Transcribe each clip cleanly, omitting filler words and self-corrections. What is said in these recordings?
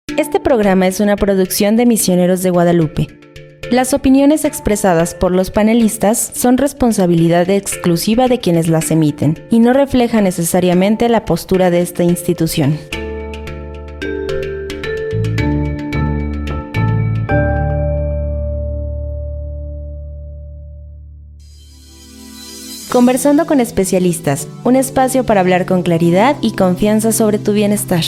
Este programa es una producción de Misioneros de Guadalupe. Las opiniones expresadas por los panelistas son responsabilidad exclusiva de quienes las emiten y no reflejan necesariamente la postura de esta institución. Conversando con especialistas, un espacio para hablar con claridad y confianza sobre tu bienestar.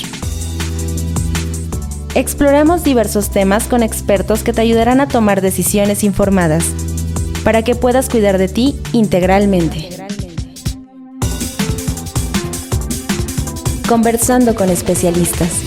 Exploramos diversos temas con expertos que te ayudarán a tomar decisiones informadas, para que puedas cuidar de ti integralmente. Conversando con especialistas.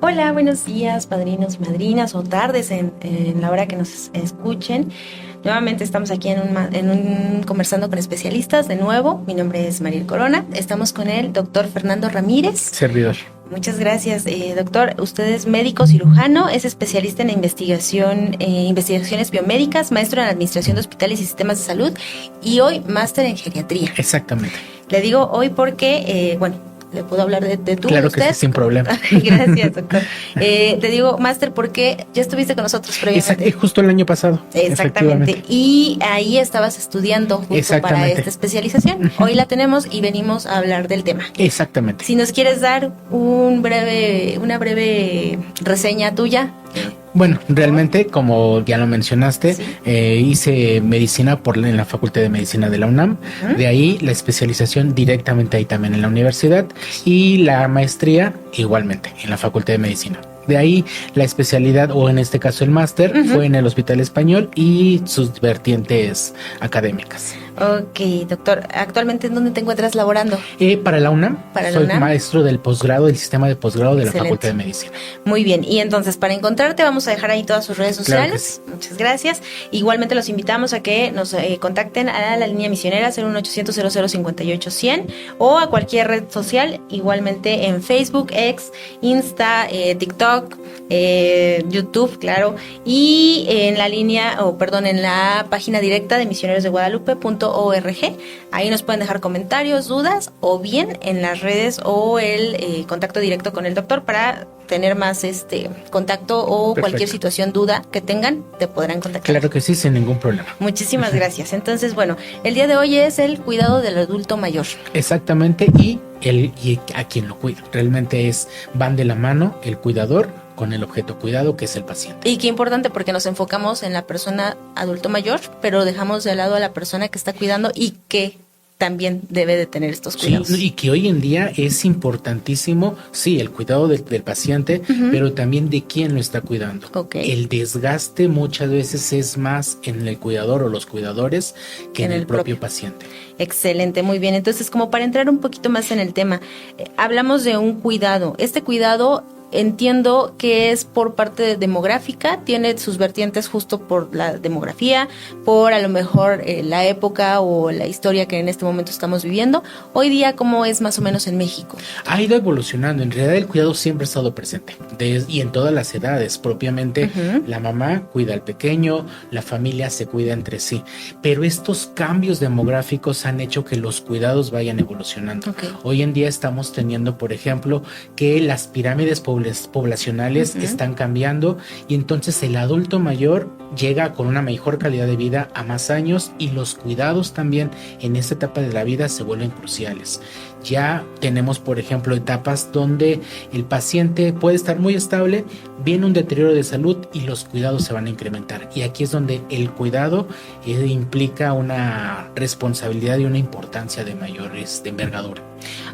Hola, buenos días, padrinos, madrinas o tardes en la hora que nos escuchen. Nuevamente estamos aquí en un Conversando con Especialistas. De nuevo, mi nombre es Mariel Corona. Estamos con el doctor Fernando Ramírez. Servidor. Muchas gracias, doctor. Usted es médico cirujano, es especialista en investigaciones biomédicas, maestro en administración de hospitales y sistemas de salud y hoy máster en geriatría. Exactamente. Le digo hoy porque, ¿le puedo hablar de tú? Claro usted? que sí, sin problema. Gracias, doctor. Te digo, máster, porque ya estuviste con nosotros previamente. Justo el año pasado. Exactamente. Y ahí estabas estudiando justo para esta especialización. Hoy la tenemos y venimos a hablar del tema. Exactamente. Si nos quieres dar una breve reseña tuya. Bueno, realmente, como ya lo mencionaste, sí. Hice medicina en la Facultad de Medicina de la UNAM. Uh-huh. De ahí la especialización directamente ahí también en la universidad y la maestría igualmente en la Facultad de Medicina. De ahí la especialidad, o en este caso el máster, uh-huh, fue en el Hospital Español y sus vertientes académicas. Ok, doctor, ¿actualmente en dónde te encuentras laborando? Para la UNAM. Soy maestro del posgrado, del sistema de posgrado de la Facultad de Medicina. Muy bien, y entonces para encontrarte vamos a dejar ahí todas sus redes sociales. Claro, sí. Muchas gracias. Igualmente los invitamos a que nos contacten a la línea misionera 01800 0058 100 o a cualquier red social, igualmente en Facebook, X, Insta, TikTok, YouTube, claro, y en la en la página directa de misionerosdeguadalupe.org. Ahí nos pueden dejar comentarios, dudas, o bien en las redes o el contacto directo con el doctor para tener más contacto o perfecto, cualquier situación, duda que tengan, te podrán contactar. Claro que sí, sin ningún problema. Muchísimas gracias. Entonces, el día de hoy es el cuidado del adulto mayor. Exactamente, y a quien lo cuida. Realmente van de la mano el cuidador con el objeto cuidado, que es el paciente. Y qué importante, porque nos enfocamos en la persona adulto mayor, pero dejamos de lado a la persona que está cuidando y que también debe de tener estos cuidados. Sí, y que hoy en día es importantísimo, sí, el cuidado del paciente, uh-huh, pero también de quién lo está cuidando. Okay. El desgaste muchas veces es más en el cuidador o los cuidadores que en el propio paciente. Excelente, muy bien. Entonces, como para entrar un poquito más en el tema, hablamos de un cuidado. Este cuidado entiendo que es por parte demográfica, tiene sus vertientes justo por la demografía, por a lo mejor la época o la historia que en este momento estamos viviendo. Hoy día, ¿cómo es más o menos en México? Ha ido evolucionando. En realidad el cuidado siempre ha estado presente y en todas las edades. Propiamente, uh-huh, la mamá cuida al pequeño, la familia se cuida entre sí. Pero estos cambios demográficos han hecho que los cuidados vayan evolucionando. Okay. Hoy en día estamos teniendo, por ejemplo, que las pirámides poblacionales, uh-huh, están cambiando, y entonces el adulto mayor llega con una mejor calidad de vida a más años, y los cuidados también en esta etapa de la vida se vuelven cruciales. Ya tenemos, por ejemplo, etapas donde el paciente puede estar muy estable, viene un deterioro de salud y los cuidados se van a incrementar. Y aquí es donde el cuidado implica una responsabilidad y una importancia de mayores de envergadura.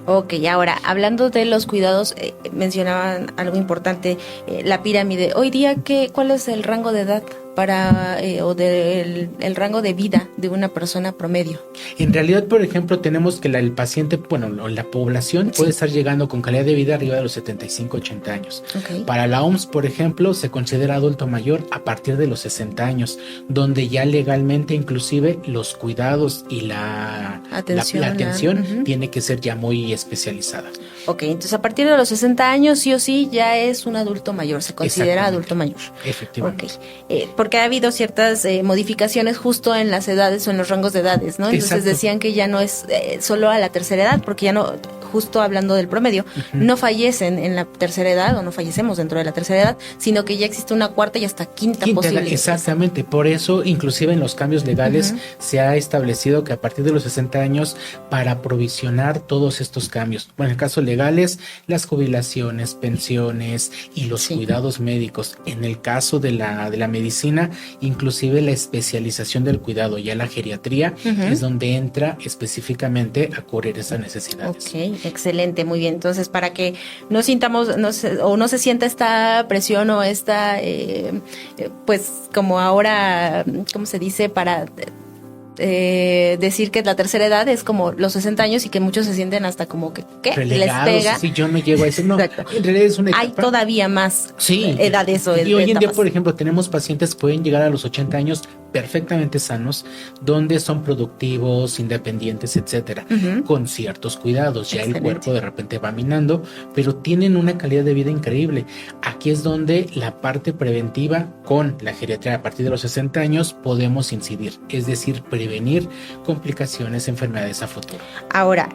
Ok, ahora, hablando de los cuidados, mencionaban algo importante, la pirámide. Hoy día, ¿cuál es el rango de edad el rango de vida de una persona promedio? En realidad, por ejemplo, tenemos que el paciente, la población puede estar llegando con calidad de vida arriba de los 75-80 años. Okay. Para la OMS, por ejemplo, se considera adulto mayor a partir de los 60 años, donde ya legalmente inclusive los cuidados y la atención uh-huh, tiene que ser ya muy especializada. Ok, entonces a partir de los 60 años sí o sí ya es un adulto mayor, se considera adulto mayor. Efectivamente. Ok, porque ha habido ciertas modificaciones justo en las edades o en los rangos de edades, ¿no? Entonces decían que ya no es solo a la tercera edad, porque ya no, justo hablando del promedio, no fallecen en la tercera edad o no fallecemos dentro de la tercera edad, sino que ya existe una cuarta y hasta quinta posibilidad. Exactamente, por eso inclusive en los cambios legales se ha establecido que a partir de los 60 años para provisionar todos estos cambios, bueno, en el caso legales, las jubilaciones, pensiones y los cuidados médicos, en el caso de la medicina, inclusive la especialización del cuidado, ya la geriatría es donde entra específicamente a cubrir esas necesidades. Ok, excelente, muy bien. Entonces, para que no sintamos o no se sienta esta presión o esta, pues como ahora, ¿cómo se dice? Para decir que la tercera edad es como los 60 años y que muchos se sienten hasta como que relegados, les pega. Sí, yo no llego a eso. No, exacto. En realidad es una etapa. Hay todavía más edades o etapas. Y hoy en día, por ejemplo, tenemos pacientes que pueden llegar a los 80 años perfectamente sanos, donde son productivos, independientes, etcétera, con ciertos cuidados. Ya el cuerpo de repente va minando, pero tienen una calidad de vida increíble. Aquí es donde la parte preventiva con la geriatría a partir de los 60 años podemos incidir, es decir, prevenir complicaciones, enfermedades a futuro. Ahora,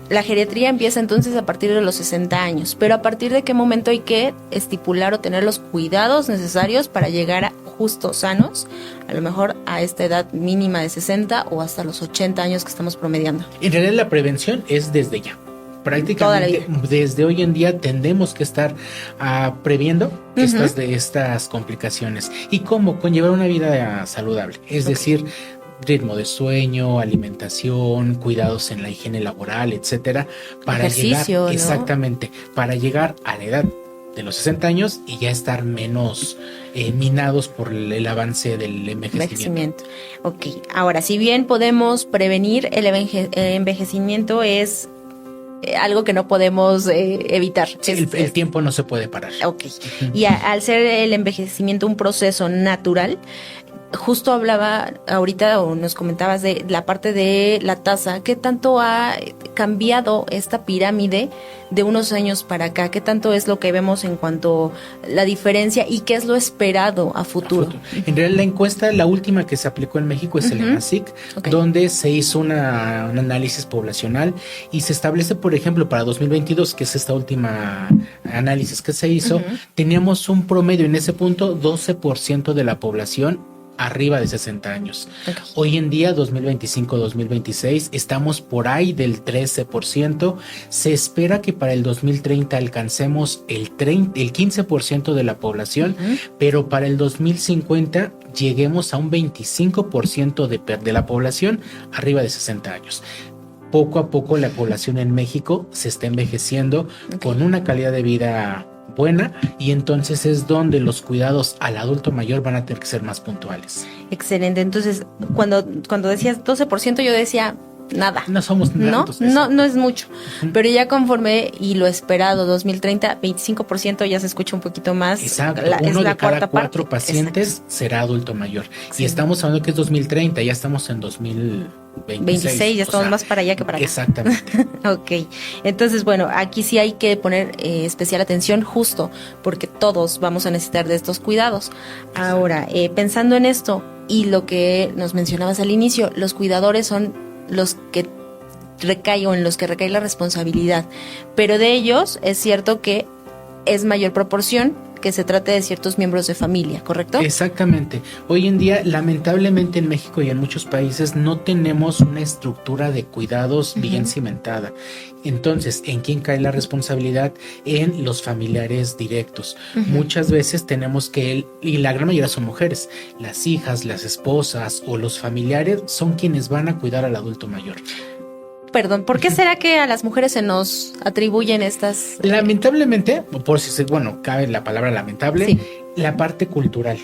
la geriatría empieza entonces a partir de los 60 años, pero ¿a partir de qué momento hay que estipular o tener los cuidados necesarios para llegar a justo sanos, a lo mejor a esta edad mínima de 60 o hasta los 80 años que estamos promediando? En realidad la prevención es desde ya. Prácticamente desde hoy en día tendemos que estar previendo estas complicaciones. ¿Y cómo? Con llevar una vida saludable, es decir, ritmo de sueño, alimentación, cuidados en la higiene laboral, etcétera, para ejercicio, llegar, exactamente, para llegar a la edad de los 60 años y ya estar menos minados por el avance del envejecimiento. Ok, ahora, si bien podemos prevenir el envejecimiento, es algo que no podemos evitar. Sí, el tiempo no se puede parar. Ok, y al ser el envejecimiento un proceso natural, justo hablaba ahorita o nos comentabas de la parte de la tasa. ¿Qué tanto ha cambiado esta pirámide de unos años para acá? ¿Qué tanto es lo que vemos en cuanto a la diferencia y qué es lo esperado a futuro? En realidad la encuesta, la última que se aplicó en México es el ENASIC, donde se hizo un análisis poblacional y se establece, por ejemplo, para 2022, que es esta última análisis que se hizo, teníamos un promedio en ese punto, 12% de la población arriba de 60 años. Hoy en día, 2025-2026, estamos por ahí del 13%. Se espera que para el 2030 alcancemos el 15% de la población, pero para el 2050 lleguemos a un 25% de la población arriba de 60 años. Poco a poco la población en México se está envejeciendo con una calidad de vida buena y entonces es donde los cuidados al adulto mayor van a tener que ser más puntuales. Excelente. Entonces, cuando decías 12%, yo decía nada. No somos tantos. No es mucho. Pero ya conforme y lo esperado, 2030, 25% ya se escucha un poquito más. Exacto. Uno de cada 4 pacientes será adulto mayor. Sí. Y estamos hablando que es 2030, ya estamos en 2026, ya estamos más para allá que para acá. Exactamente. Ok, entonces bueno, aquí sí hay que poner especial atención justo porque todos vamos a necesitar de estos cuidados. Ahora, pensando en esto y lo que nos mencionabas al inicio, los cuidadores son los que en los que recae la responsabilidad, pero de ellos es cierto que es mayor proporción que se trate de ciertos miembros de familia, ¿correcto? Exactamente. Hoy en día, lamentablemente en México y en muchos países no tenemos una estructura de cuidados bien cimentada. Entonces, ¿en quién cae la responsabilidad? En los familiares directos. Muchas veces tenemos que, y la gran mayoría son mujeres, las hijas, las esposas o los familiares son quienes van a cuidar al adulto mayor. Perdón, ¿por qué será que a las mujeres se nos atribuyen estas? Lamentablemente, cabe la palabra lamentable, la parte cultural.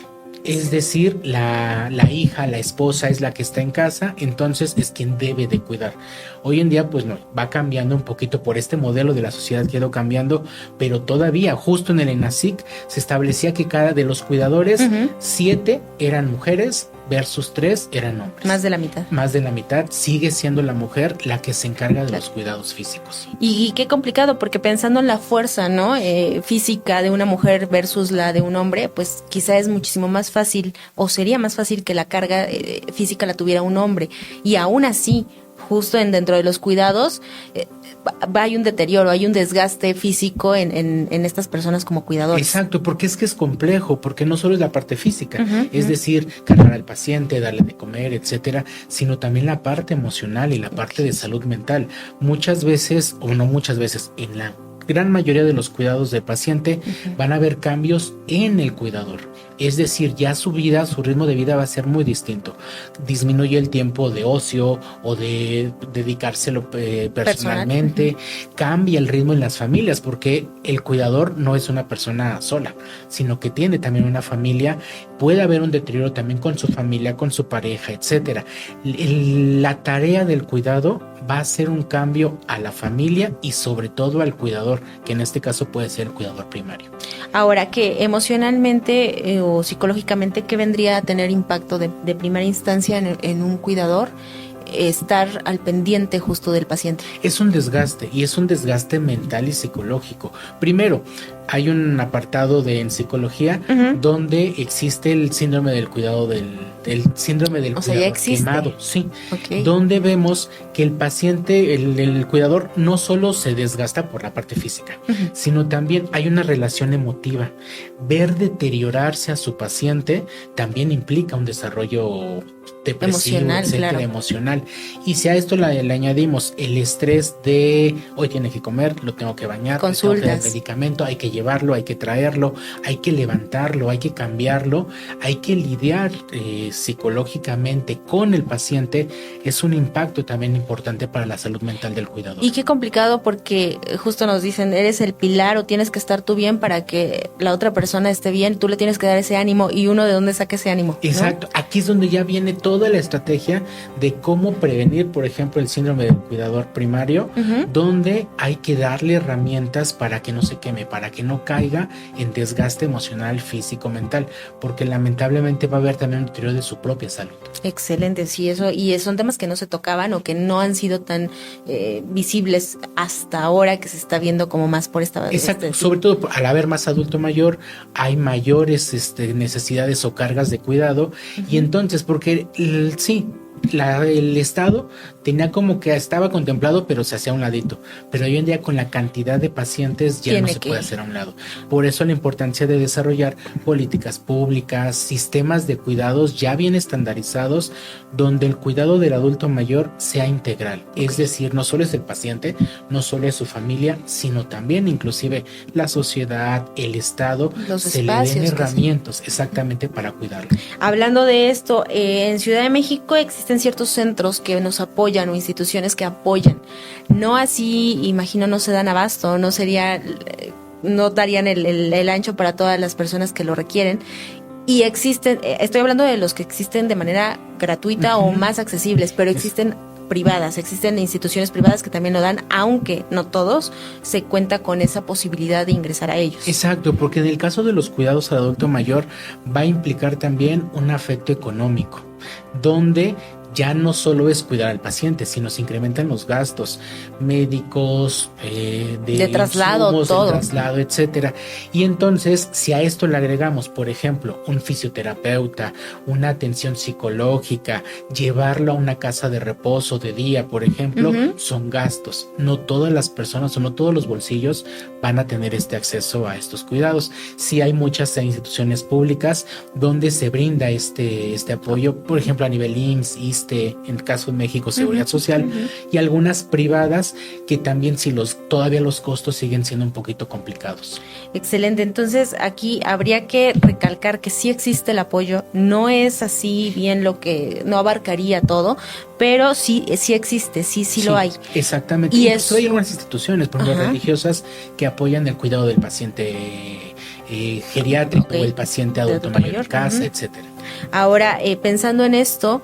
Es decir, la hija, la esposa es la que está en casa, entonces es quien debe de cuidar. Hoy en día, pues no, va cambiando un poquito por este modelo de la sociedad que ha ido cambiando, pero todavía, justo en el ENASIC, se establecía que cada de los cuidadores, 7 eran mujeres, versus 3 eran hombres. Más de la mitad. Más de la mitad. Sigue siendo la mujer la que se encarga de los cuidados físicos. Y qué complicado, porque pensando en la fuerza, ¿no? Física de una mujer versus la de un hombre, pues quizá es muchísimo más fácil, o sería más fácil que la carga física la tuviera un hombre. Y aún así, justo dentro de los cuidados, hay un deterioro, hay un desgaste físico en estas personas como cuidadores. Exacto, porque es complejo, porque no solo es la parte física, es decir, cargar al paciente, darle de comer, etcétera, sino también la parte emocional y la parte de salud mental. Muchas veces, o no muchas veces, en la gran mayoría de los cuidados del paciente van a haber cambios en el cuidador. Es decir, ya su vida, su ritmo de vida va a ser muy distinto. Disminuye el tiempo de ocio o de dedicárselo personalmente. Cambia el ritmo en las familias, porque el cuidador no es una persona sola, sino que tiene también una familia. Puede haber un deterioro también con su familia, con su pareja, etcétera. La tarea del cuidado va a ser un cambio a la familia y sobre todo al cuidador, que en este caso puede ser el cuidador primario. Ahora, que emocionalmente o psicológicamente, ¿qué vendría a tener impacto de primera instancia en un cuidador? Estar al pendiente justo del paciente. Es un desgaste, y es un desgaste mental y psicológico. Primero, hay un apartado en psicología donde existe el síndrome del cuidado del síndrome del cuidador quemado, sí, donde vemos que el paciente, el cuidador no solo se desgasta por la parte física, sino también hay una relación emotiva. Ver deteriorarse a su paciente también implica un desarrollo depresivo, emocional, etcétera, claro, emocional. Y si a esto le añadimos el estrés de hoy tiene que comer, lo tengo que bañar, tengo que dar medicamento, hay que llevarlo, hay que traerlo, hay que levantarlo, hay que cambiarlo, hay que lidiar psicológicamente con el paciente, es un impacto también importante para la salud mental del cuidador. Y qué complicado, porque justo nos dicen, eres el pilar o tienes que estar tú bien para que la otra persona esté bien, tú le tienes que dar ese ánimo, y uno de dónde saca ese ánimo, ¿no? Exacto, aquí es donde ya viene toda la estrategia de cómo prevenir, por ejemplo, el síndrome del cuidador primario, donde hay que darle herramientas para que no se queme, para que no caiga en desgaste emocional, físico, mental, porque lamentablemente va a haber también un deterioro de su propia salud. Excelente, sí, eso, y son temas que no se tocaban o que no han sido tan visibles hasta ahora, que se está viendo como más por esta... Exacto, sobre todo al haber más adulto mayor, hay mayores necesidades o cargas de cuidado, y entonces, porque sí, el Estado tenía como que estaba contemplado, pero se hacía a un ladito. Pero hoy en día, con la cantidad de pacientes, ya no se puede hacer a un lado. Por eso la importancia de desarrollar políticas públicas, sistemas de cuidados ya bien estandarizados, donde el cuidado del adulto mayor sea integral. Es decir, no solo es el paciente, no solo es su familia, sino también inclusive la sociedad, el Estado, se le den herramientas exactamente para cuidarlo. Hablando de esto, en Ciudad de México existen ciertos centros que nos apoyan o instituciones que apoyan. No así, imagino, no se dan abasto, no darían el ancho para todas las personas que lo requieren. Y existen, estoy hablando de los que existen de manera gratuita o más accesibles, pero existen privadas, existen instituciones privadas que también lo dan, aunque no todos se cuenta con esa posibilidad de ingresar a ellos. Exacto, porque en el caso de los cuidados al adulto mayor va a implicar también un afecto económico, donde ya no solo es cuidar al paciente, sino se incrementan los gastos médicos, de traslado, insumos, todo, de traslado, etcétera. Y entonces, si a esto le agregamos, por ejemplo, un fisioterapeuta, una atención psicológica, llevarlo a una casa de reposo de día, por ejemplo, son gastos. No todas las personas o no todos los bolsillos van a tener este acceso a estos cuidados. Sí hay muchas instituciones públicas donde se brinda este apoyo, por ejemplo, a nivel IMSS, ISSSTE, en el caso de México, Seguridad Social, y algunas privadas que también todavía los costos siguen siendo un poquito complicados. Excelente, entonces aquí habría que recalcar que sí existe el apoyo, no es así bien no abarcaría todo, pero sí existe, sí lo hay. Exactamente, y hay algunas instituciones, por ejemplo, religiosas, que apoyan el cuidado del paciente geriátrico o el paciente adulto mayor en casa, etcétera. Ahora, pensando en esto,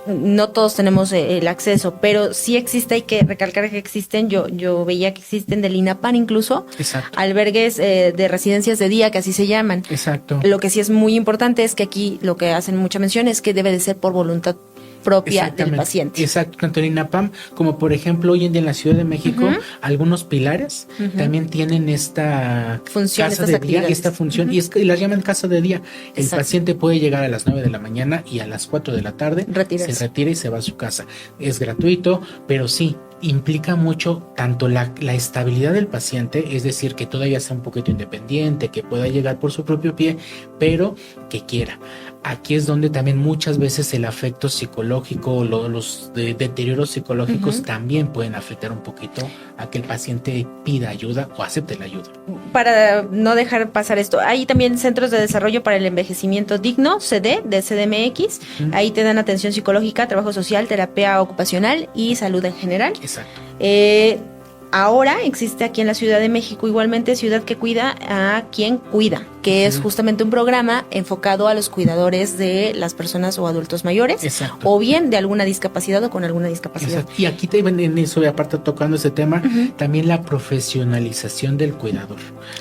no todos tenemos el acceso, pero sí existe, hay que recalcar que existen, yo veía que existen del INAPAN incluso, Exacto. albergues de residencias de día, que así se llaman. Exacto. Lo que sí es muy importante es que aquí lo que hacen mucha mención es que debe de ser por voluntad propia del paciente. Exacto, tanto en INAPAM como por ejemplo hoy en día en la Ciudad de México, algunos pilares también tienen esta función, casa de día, esta función, y las llaman casa de día. El paciente puede llegar a las 9 de la mañana y a las 4 de la tarde se retira y se va a su casa. Es gratuito, pero sí, implica mucho tanto la estabilidad del paciente, es decir, que todavía sea un poquito independiente, que pueda llegar por su propio pie, pero que quiera. Aquí es donde también muchas veces el afecto psicológico, los deterioros psicológicos también pueden afectar un poquito a que el paciente pida ayuda o acepte la ayuda. Para no dejar pasar esto, hay también centros de desarrollo para el envejecimiento digno, CD, de CDMX. Ahí te dan atención psicológica, trabajo social, terapia ocupacional y salud en general. Exacto. Ahora existe aquí en la Ciudad de México igualmente Ciudad que Cuida a quien cuida, que es justamente un programa enfocado a los cuidadores de las personas o adultos mayores. Exacto. O bien de alguna discapacidad o con alguna discapacidad. Exacto. Y aquí te ven en eso, y aparte tocando ese tema, también la profesionalización del cuidador.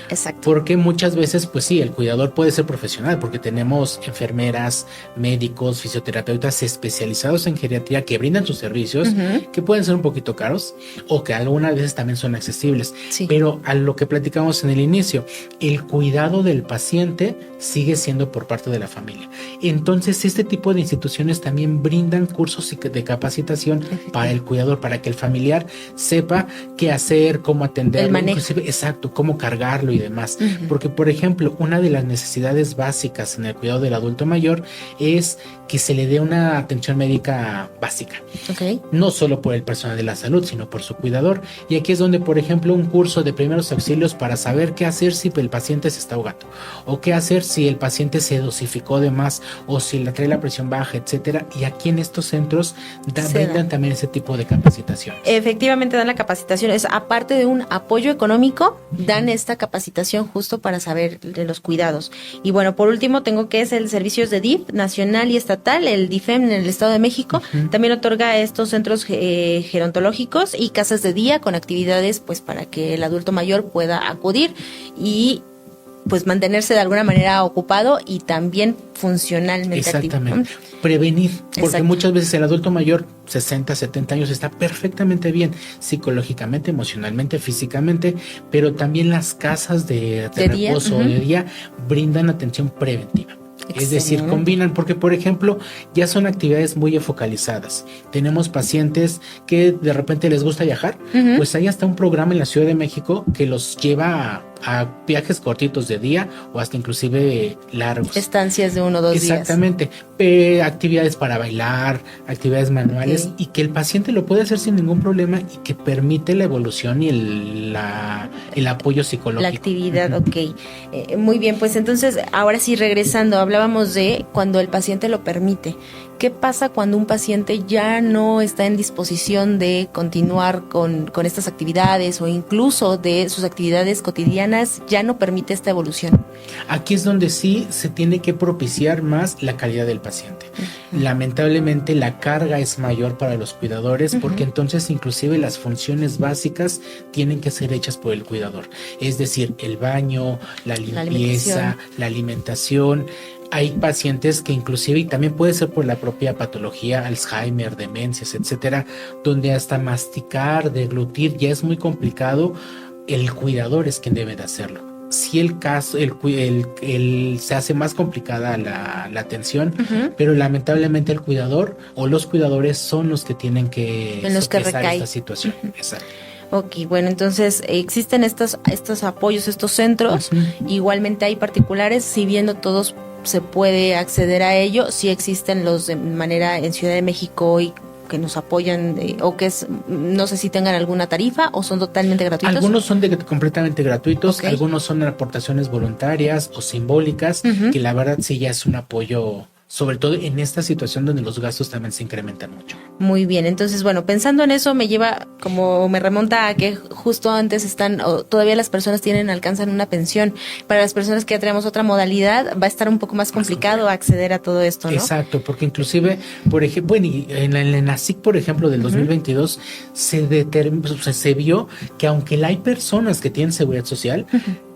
Exacto. Porque muchas veces, pues sí, el cuidador puede ser profesional, porque tenemos enfermeras, médicos, fisioterapeutas especializados en geriatría que brindan sus servicios, que pueden ser un poquito caros o que algunas veces también son accesibles. Sí. Pero a lo que platicamos en el inicio, el cuidado del paciente sigue siendo por parte de la familia. Entonces, este tipo de instituciones también brindan cursos de capacitación para el cuidador, para que el familiar sepa qué hacer, cómo atenderlo, inclusive, exacto, cómo cargarlo y demás. Porque, por ejemplo, una de las necesidades básicas en el cuidado del adulto mayor es que se le dé una atención médica básica. No solo por el personal de la salud, sino por su cuidador. Y aquí es donde, por ejemplo, un curso de primeros auxilios para saber qué hacer si el paciente se está ahogando, o qué hacer si el paciente se dosificó de más, o si le trae la presión baja, etcétera. Y aquí en estos centros brindan también ese tipo de capacitación. Efectivamente dan la capacitación, es aparte de un apoyo económico, dan esta capacitación justo para saber de los cuidados. Y bueno, por último tengo que es el servicios de DIF nacional y estatal, el DIFEM en el Estado de México, también otorga estos centros gerontológicos y casas de día con actividades pues para que el adulto mayor pueda acudir y pues mantenerse de alguna manera ocupado y también funcionalmente activo. Exactamente. Prevenir, porque muchas veces el adulto mayor, 60, 70 años, está perfectamente bien psicológicamente, emocionalmente, físicamente, pero también las casas de reposo de día brindan atención preventiva. Excelente. Es decir, combinan, porque por ejemplo ya son actividades muy focalizadas. Tenemos pacientes que de repente les gusta viajar, pues hay hasta un programa en la Ciudad de México que los lleva a viajes cortitos de día o hasta inclusive largos. Estancias de 1 o 2 días. Exactamente. Actividades para bailar, actividades manuales, y que el paciente lo puede hacer sin ningún problema y que permite la evolución y el apoyo psicológico. La actividad, muy bien, pues entonces ahora sí regresando, hablábamos de cuando el paciente lo permite. ¿Qué pasa cuando un paciente ya no está en disposición de continuar con estas actividades o incluso de sus actividades cotidianas ya no permite esta evolución? Aquí es donde sí se tiene que propiciar más la calidad del paciente. Lamentablemente la carga es mayor para los cuidadores porque entonces inclusive las funciones básicas tienen que ser hechas por el cuidador. Es decir, el baño, la limpieza, la alimentación. Hay pacientes que inclusive, y también puede ser por la propia patología, Alzheimer, demencias, etcétera, donde hasta masticar, deglutir ya es muy complicado. El cuidador es quien debe de hacerlo. Si el caso, se hace más complicada la atención, pero lamentablemente el cuidador o los cuidadores son los que tienen que sopesar esta situación. Exacto. Ok, bueno, entonces existen estos apoyos, estos centros, igualmente hay particulares, si bien no todos se puede acceder a ello, sí existen los de manera en Ciudad de México y que nos apoyan o que no sé si tengan alguna tarifa o son totalmente gratuitos. Algunos son completamente gratuitos, algunos son aportaciones voluntarias o simbólicas, que la verdad sí ya es un apoyo sobre todo en esta situación donde los gastos también se incrementan mucho. Muy bien, entonces bueno, pensando en eso me remonta a que justo antes todavía las personas alcanzan una pensión. Para las personas que ya tenemos otra modalidad va a estar un poco más complicado acceder a todo esto, ¿no? Exacto, porque inclusive, por ejemplo, en la ENASIC, por ejemplo, del 2022 se vio que aunque hay personas que tienen seguridad social,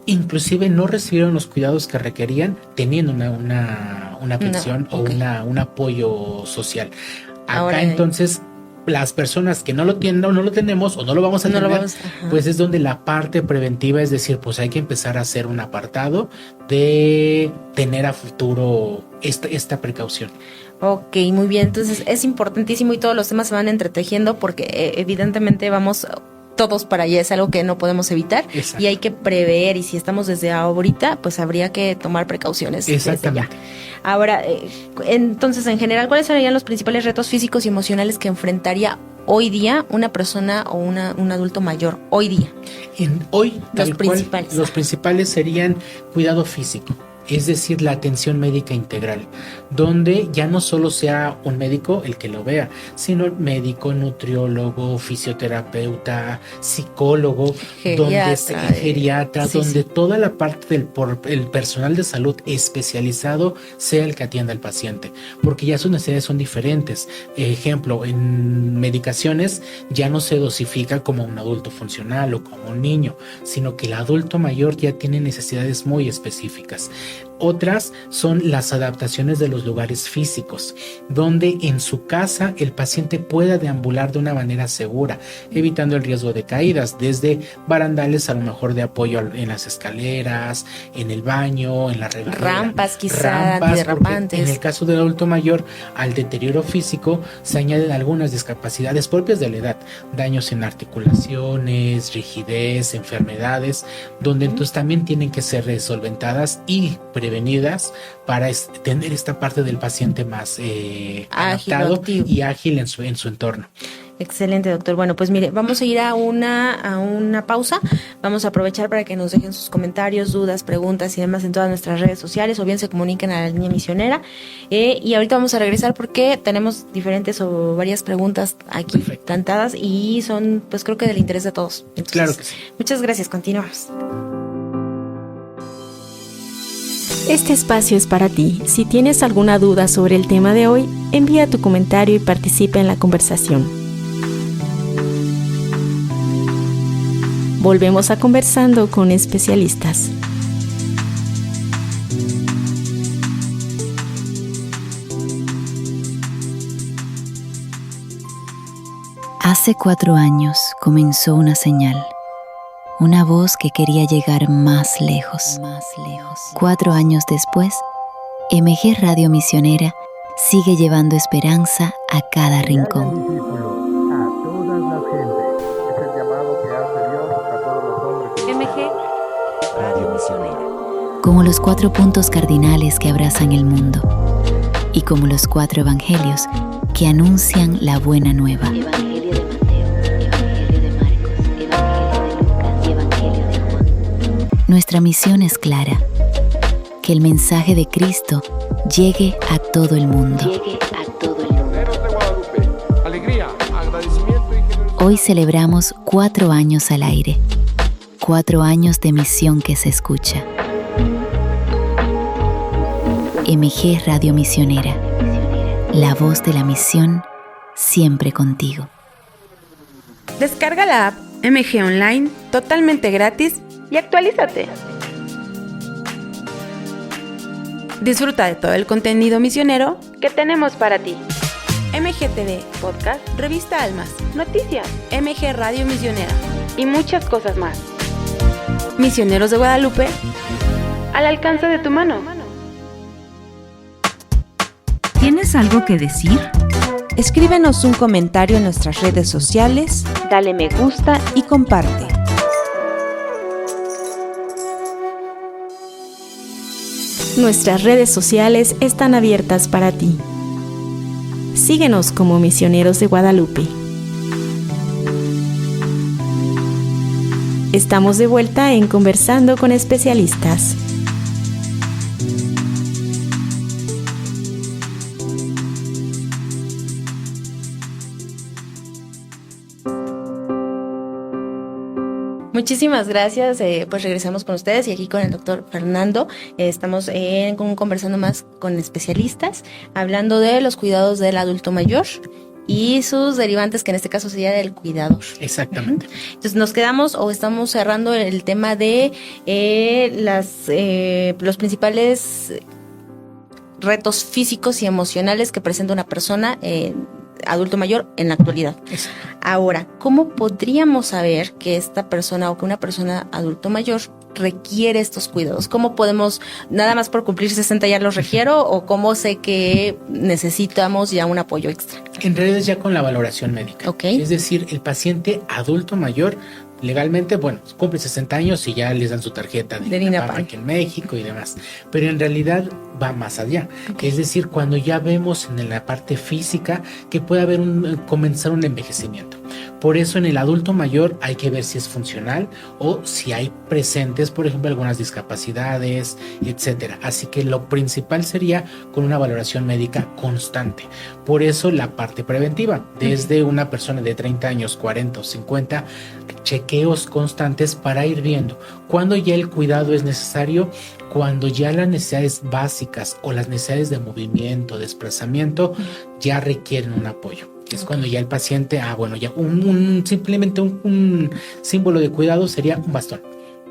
inclusive no recibieron los cuidados que requerían teniendo una pensión o un apoyo social. Acá entonces las personas que no lo tienen o no lo tenemos o no lo vamos a tener, pues es donde la parte preventiva, es decir, pues hay que empezar a hacer un apartado de tener a futuro esta precaución. Ok, muy bien, entonces es importantísimo y todos los temas se van entretejiendo porque evidentemente vamos todos para allá, es algo que no podemos evitar. Exacto. Y hay que prever, y si estamos desde ahorita, pues habría que tomar precauciones. Exactamente. Desde ya. Ahora, entonces en general, ¿cuáles serían los principales retos físicos y emocionales que enfrentaría hoy día una persona o un adulto mayor hoy día? Los principales serían cuidado físico. Es decir, la atención médica integral, donde ya no solo sea un médico el que lo vea, sino médico, nutriólogo, fisioterapeuta, psicólogo, geriatra, donde toda la parte del personal de salud especializado sea el que atienda al paciente, porque ya sus necesidades son diferentes. Ejemplo, en medicaciones ya no se dosifica como un adulto funcional o como un niño, sino que el adulto mayor ya tiene necesidades muy específicas. Otras son las adaptaciones de los lugares físicos, donde en su casa el paciente pueda deambular de una manera segura, evitando el riesgo de caídas, desde barandales a lo mejor de apoyo en las escaleras, en el baño, en la regadera. Rampas quizá, antiderrapantes. En el caso del adulto mayor, al deterioro físico se añaden algunas discapacidades propias de la edad, daños en articulaciones, rigidez, enfermedades, donde entonces también tienen que ser solventadas y prevenidas para tener esta parte del paciente más adaptado y ágil en su entorno. Excelente, doctor. Bueno, pues mire, vamos a ir a una pausa. Vamos a aprovechar para que nos dejen sus comentarios, dudas, preguntas y demás en todas nuestras redes sociales, o bien se comuniquen a la línea misionera. Y ahorita vamos a regresar porque tenemos diferentes o varias preguntas aquí plantadas y son, pues creo que del interés de todos. Entonces, claro que sí. Muchas gracias. Continuamos. Este espacio es para ti. Si tienes alguna duda sobre el tema de hoy, envía tu comentario y participa en la conversación. Volvemos a Conversando con Especialistas. Hace 4 años comenzó una señal. Una voz que quería llegar más lejos. 4 años después, MG Radio Misionera sigue llevando esperanza a cada rincón. MG Radio Misionera. Como los 4 puntos cardinales que abrazan el mundo, y como los 4 evangelios que anuncian la buena nueva. Evangelio de Mateo, Evangelio de Marcos, Evangelio de Lucas y Evangelio de Juan. Nuestra misión es clara: que el mensaje de Cristo llegue a todo el mundo. Hoy celebramos 4 años al aire, 4 años de misión que se escucha. MG Radio Misionera, la voz de la misión, siempre contigo. Descarga la app MG Online totalmente gratis y actualízate. Disfruta de todo el contenido misionero que tenemos para ti. MGTV, podcast, revista Almas, noticias, MG Radio Misionera y muchas cosas más. Misioneros de Guadalupe, al alcance de tu mano. ¿Tienes algo que decir? Escríbenos un comentario en nuestras redes sociales, dale me gusta y comparte. Nuestras redes sociales están abiertas para ti. Síguenos como Misioneros de Guadalupe. Estamos de vuelta en Conversando con Especialistas. Muchísimas gracias. Pues regresamos con ustedes y aquí con el doctor Fernando. Estamos conversando más con especialistas, hablando de los cuidados del adulto mayor y sus derivantes, que en este caso sería del cuidador. Exactamente. Entonces nos quedamos o estamos cerrando el tema de los principales retos físicos y emocionales que presenta una persona adulto mayor en la actualidad. Exacto. Ahora, ¿cómo podríamos saber que esta persona o que una persona adulto mayor requiere estos cuidados? ¿Cómo podemos, nada más por cumplir 60 ya los requiero, o cómo sé que necesitamos ya un apoyo extra? En realidad es ya con la valoración médica. Ok. Es decir, el paciente adulto mayor legalmente, bueno, cumple 60 años y ya les dan su tarjeta de INAPAM aquí en México y demás. Pero en realidad va más allá. Okay. Es decir, cuando ya vemos en la parte física que puede haber comenzar un envejecimiento. Por eso en el adulto mayor hay que ver si es funcional o si hay presentes, por ejemplo, algunas discapacidades, etcétera. Así que lo principal sería con una valoración médica constante. Por eso la parte preventiva, desde una persona de 30 años, 40 o 50, chequeos constantes para ir viendo cuándo ya el cuidado es necesario, cuando ya las necesidades básicas o las necesidades de movimiento, desplazamiento, ya requieren un apoyo. Es cuando ya el paciente, bueno, ya simplemente un símbolo de cuidado sería un bastón,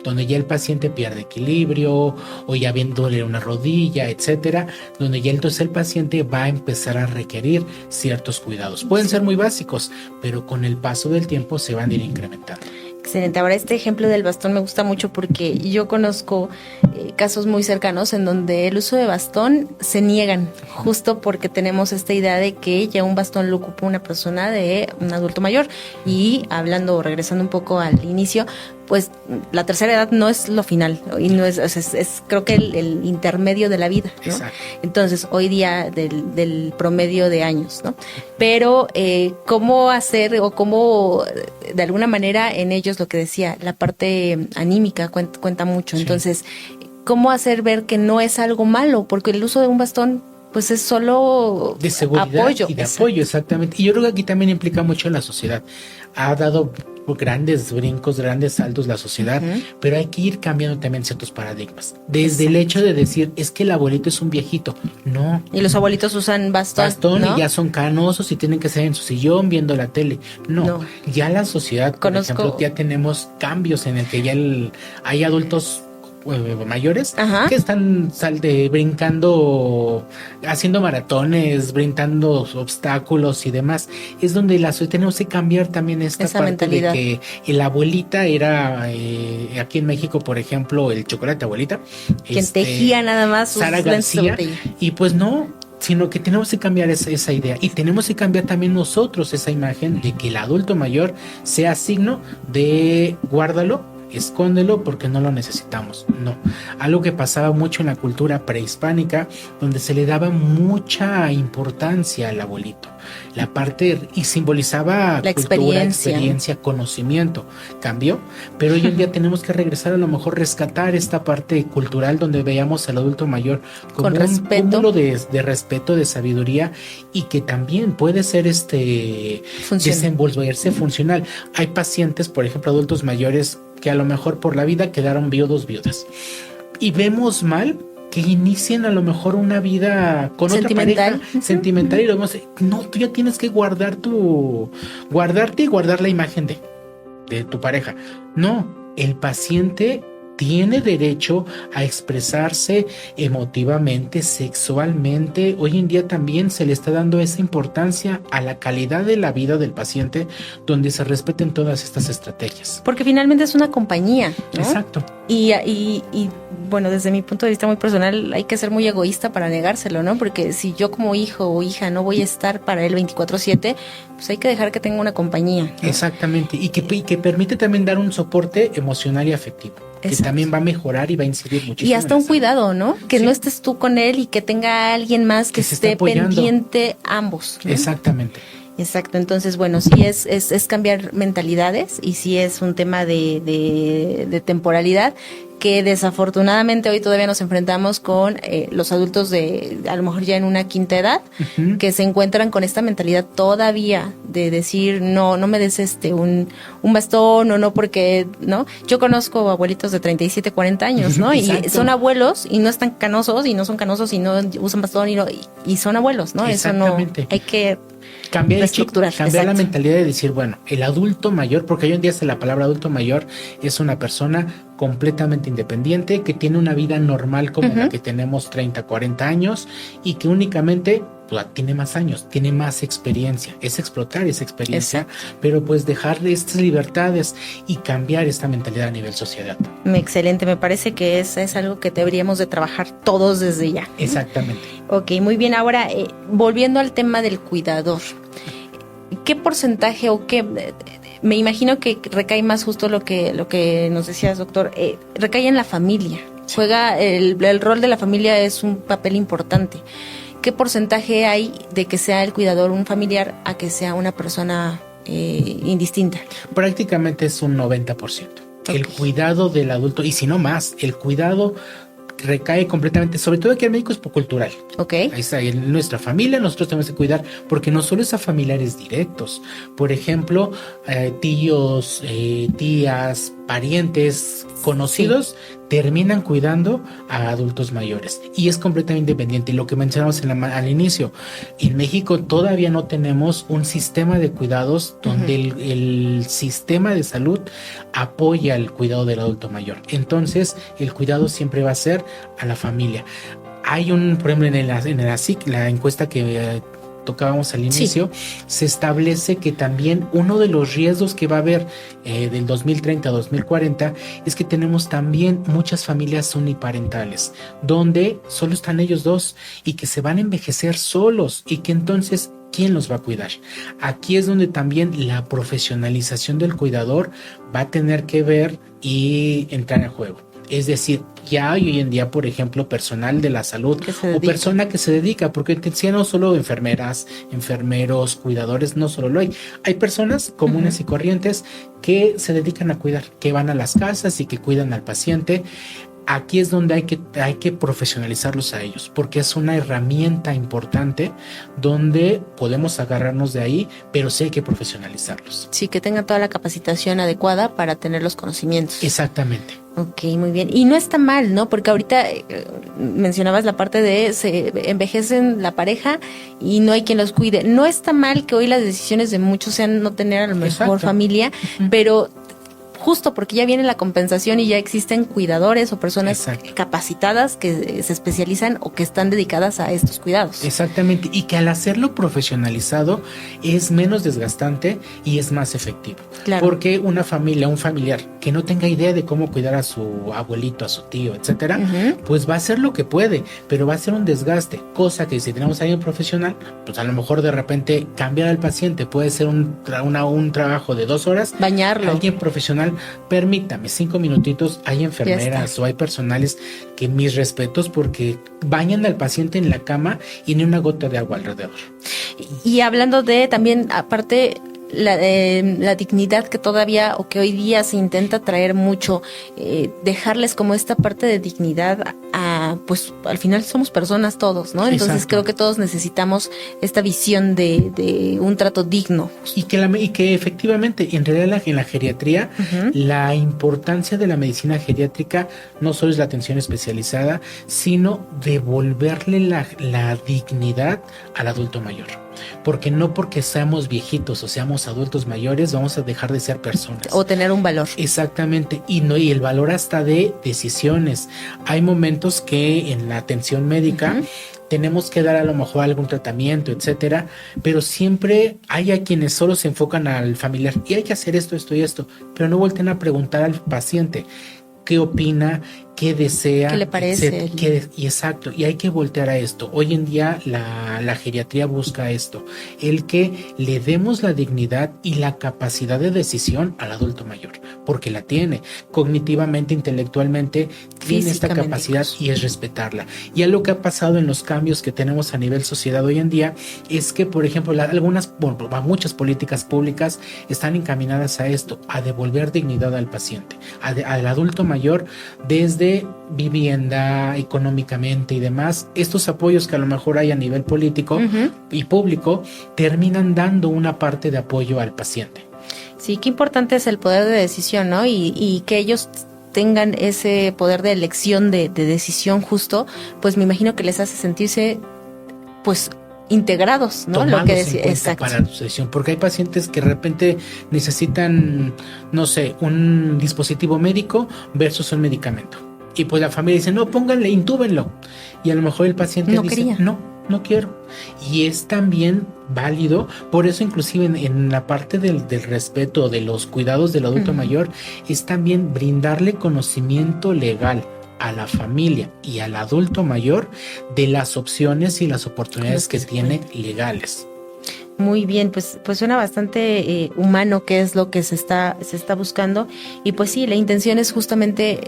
donde ya el paciente pierde equilibrio o ya bien duele una rodilla, etcétera, donde ya entonces el paciente va a empezar a requerir ciertos cuidados. Pueden ser muy básicos, pero con el paso del tiempo se van a ir incrementando. Excelente. Ahora, este ejemplo del bastón me gusta mucho porque yo conozco casos muy cercanos en donde el uso de bastón se niegan, justo porque tenemos esta idea de que ya un bastón lo ocupa una persona de un adulto mayor. Y regresando un poco al inicio, pues la tercera edad no es lo final, y no es creo que el intermedio de la vida, ¿no? Exacto. Entonces, hoy día del promedio de años, ¿no? Pero cómo hacer o cómo de alguna manera en ellos, lo que decía, la parte anímica cuenta mucho. Sí. Entonces, cómo hacer ver que no es algo malo, porque el uso de un bastón pues es solo de seguridad apoyo. Y de apoyo, exactamente. Y yo creo que aquí también implica mucho en la sociedad. Ha dado grandes brincos, grandes saltos la sociedad, pero hay que ir cambiando también ciertos paradigmas. Desde el hecho de decir, es que el abuelito es un viejito. No. Y los abuelitos usan bastón, ¿no? Y ya son canosos y tienen que estar en su sillón viendo la tele. No. Ya la sociedad, por ejemplo, ya tenemos cambios en el que ya hay adultos mayores que están brincando, haciendo maratones, brincando obstáculos y demás. Es donde tenemos que cambiar también esa parte mentalidad. De que la abuelita era aquí en México, por ejemplo, el chocolate abuelita, quien tejía nada más sus Sara García, y pues no, sino que tenemos que cambiar esa idea, y tenemos que cambiar también nosotros esa imagen de que el adulto mayor sea signo de guárdalo, escóndelo porque no lo necesitamos. No, algo que pasaba mucho en la cultura prehispánica, donde se le daba mucha importancia al abuelito, la parte, y simbolizaba la cultura, experiencia, conocimiento. Cambió, pero hoy en día tenemos que regresar, a lo mejor rescatar esta parte cultural donde veíamos al adulto mayor como un cúmulo de respeto, de sabiduría, y que también puede ser desenvolverse funcional. Hay pacientes, por ejemplo, adultos mayores que a lo mejor por la vida quedaron viudas, y vemos mal que inicien a lo mejor una vida con otra pareja sentimental, y lo vemos, no, tú ya tienes que guardarte y guardar la imagen de tu pareja. No, el paciente tiene derecho a expresarse emotivamente, sexualmente. Hoy en día también se le está dando esa importancia a la calidad de la vida del paciente, donde se respeten todas estas estrategias. Porque finalmente es una compañía, ¿no? Exacto. Y bueno, desde mi punto de vista muy personal, hay que ser muy egoísta para negárselo, ¿no? Porque si yo como hijo o hija no voy a estar para él 24/7, pues hay que dejar que tenga una compañía, ¿no? Exactamente. Y que permite también dar un soporte emocional y afectivo. Exacto. Que también va a mejorar y va a incidir muchísimo. Y hasta un cuidado, ¿no? Que no estés tú con él y que tenga alguien más que esté pendiente ambos, ¿no? Exactamente. Exacto, entonces bueno, sí es cambiar mentalidades, y sí es un tema de temporalidad que desafortunadamente hoy todavía nos enfrentamos con los adultos de a lo mejor ya en una quinta edad, que se encuentran con esta mentalidad todavía de decir no me des un bastón o no porque, ¿no? Yo conozco abuelitos de 37, 40 años, ¿no? Y son abuelos y no están canosos y no son canosos y no usan bastón y son abuelos, ¿no? Eso no, hay que cambiar la Exacto. mentalidad de decir, bueno, el adulto mayor, porque hoy en día la palabra adulto mayor es una persona completamente independiente, que tiene una vida normal como la que tenemos 30, 40 años y que únicamente tiene más años, tiene más experiencia, es explotar esa experiencia, pero pues dejarle estas libertades y cambiar esta mentalidad a nivel sociedad. Excelente, me parece que es algo que deberíamos de trabajar todos desde ya. Exactamente. Ok, muy bien, ahora volviendo al tema del cuidador, ¿qué porcentaje o qué... Me imagino que recae más justo lo que nos decías, doctor, recae en la familia, juega el rol de la familia es un papel importante. ¿Qué porcentaje hay de que sea el cuidador un familiar a que sea una persona indistinta? Prácticamente es un 90%. Okay. El cuidado del adulto, y si no más, el cuidado recae completamente, sobre todo aquí en México es cultural. Okay. Ahí está, en nuestra familia nosotros tenemos que cuidar, porque no solo es a familiares directos, por ejemplo, tíos, tías, parientes, conocidos, terminan cuidando a adultos mayores y es completamente independiente. Y lo que mencionamos al inicio, en México todavía no tenemos un sistema de cuidados donde el sistema de salud apoya el cuidado del adulto mayor. Entonces el cuidado siempre va a ser a la familia. Hay por ejemplo, en la SIC, la encuesta que tocábamos al inicio, se establece que también uno de los riesgos que va a haber del 2030 a 2040 es que tenemos también muchas familias uniparentales, donde solo están ellos dos y que se van a envejecer solos y que entonces ¿quién los va a cuidar? Aquí es donde también la profesionalización del cuidador va a tener que ver y entrar en juego. Es decir, ya hay hoy en día, por ejemplo, personal de la salud o persona que se dedica, porque ya no solo enfermeras, enfermeros, cuidadores, no solo lo hay. Hay personas comunes y corrientes que se dedican a cuidar, que van a las casas y que cuidan al paciente. Aquí es donde hay que profesionalizarlos a ellos, porque es una herramienta importante donde podemos agarrarnos de ahí, pero sí hay que profesionalizarlos. Sí, que tengan toda la capacitación adecuada para tener los conocimientos. Exactamente. Ok, muy bien. Y no está mal, ¿no? Porque ahorita mencionabas la parte de se envejecen la pareja y no hay quien los cuide. No está mal que hoy las decisiones de muchos sean no tener a lo mejor familia, pero justo porque ya viene la compensación y ya existen cuidadores o personas capacitadas que se especializan o que están dedicadas a estos cuidados. Exactamente, y que al hacerlo profesionalizado es menos desgastante y es más efectivo. Claro. Porque una familia, un familiar que no tenga idea de cómo cuidar a su abuelito, a su tío, etcétera, pues va a hacer lo que puede, pero va a ser un desgaste, cosa que si tenemos a alguien profesional, pues a lo mejor de repente cambiar al paciente puede ser un trabajo de 2 horas. Bañarlo. Alguien profesional, permítame 5 minutitos, hay enfermeras o hay personales que mis respetos porque bañan al paciente en la cama y ni una gota de agua alrededor. Y hablando de también, aparte, la dignidad que todavía o que hoy día se intenta traer mucho, dejarles como esta parte de dignidad a, pues al final somos personas todos, ¿no? Entonces creo que todos necesitamos esta visión de un trato digno. Y que efectivamente, en realidad en la geriatría, la importancia de la medicina geriátrica no solo es la atención especializada, sino devolverle la dignidad al adulto mayor. Porque no porque seamos viejitos o seamos adultos mayores vamos a dejar de ser personas. O tener un valor. Exactamente. Y el valor hasta de decisiones. Hay momentos que en la atención médica tenemos que dar a lo mejor algún tratamiento, etcétera, pero siempre hay a quienes solo se enfocan al familiar y hay que hacer esto y esto, pero no volteen a preguntar al paciente qué opina, qué desea, qué le parece, y hay que voltear a esto. Hoy en día la geriatría busca esto, el que le demos la dignidad y la capacidad de decisión al adulto mayor, porque la tiene. Cognitivamente, intelectualmente, tiene esta capacidad y es respetarla. Y algo que ha pasado en los cambios que tenemos a nivel sociedad hoy en día es que, por ejemplo, muchas políticas públicas están encaminadas a esto, a devolver dignidad al paciente, al adulto mayor, desde vivienda, económicamente y demás. Estos apoyos que a lo mejor hay a nivel político y público terminan dando una parte de apoyo al paciente. Sí, qué importante es el poder de decisión, ¿no? Y que ellos tengan ese poder de elección, de decisión justo, pues me imagino que les hace sentirse, pues, integrados, ¿no? Tomados lo que decía, exacto, para su decisión, porque hay pacientes que de repente necesitan, no sé, un dispositivo médico versus un medicamento. Y pues la familia dice, no, pónganle, intúbenlo. Y a lo mejor el paciente dice, no quiero. Y es también válido, por eso inclusive en la parte del respeto, de los cuidados del adulto mayor, es también brindarle conocimiento legal a la familia y al adulto mayor de las opciones y las oportunidades que tiene legales. Muy bien, pues suena bastante humano, que es lo que se está buscando. Y pues sí, la intención es justamente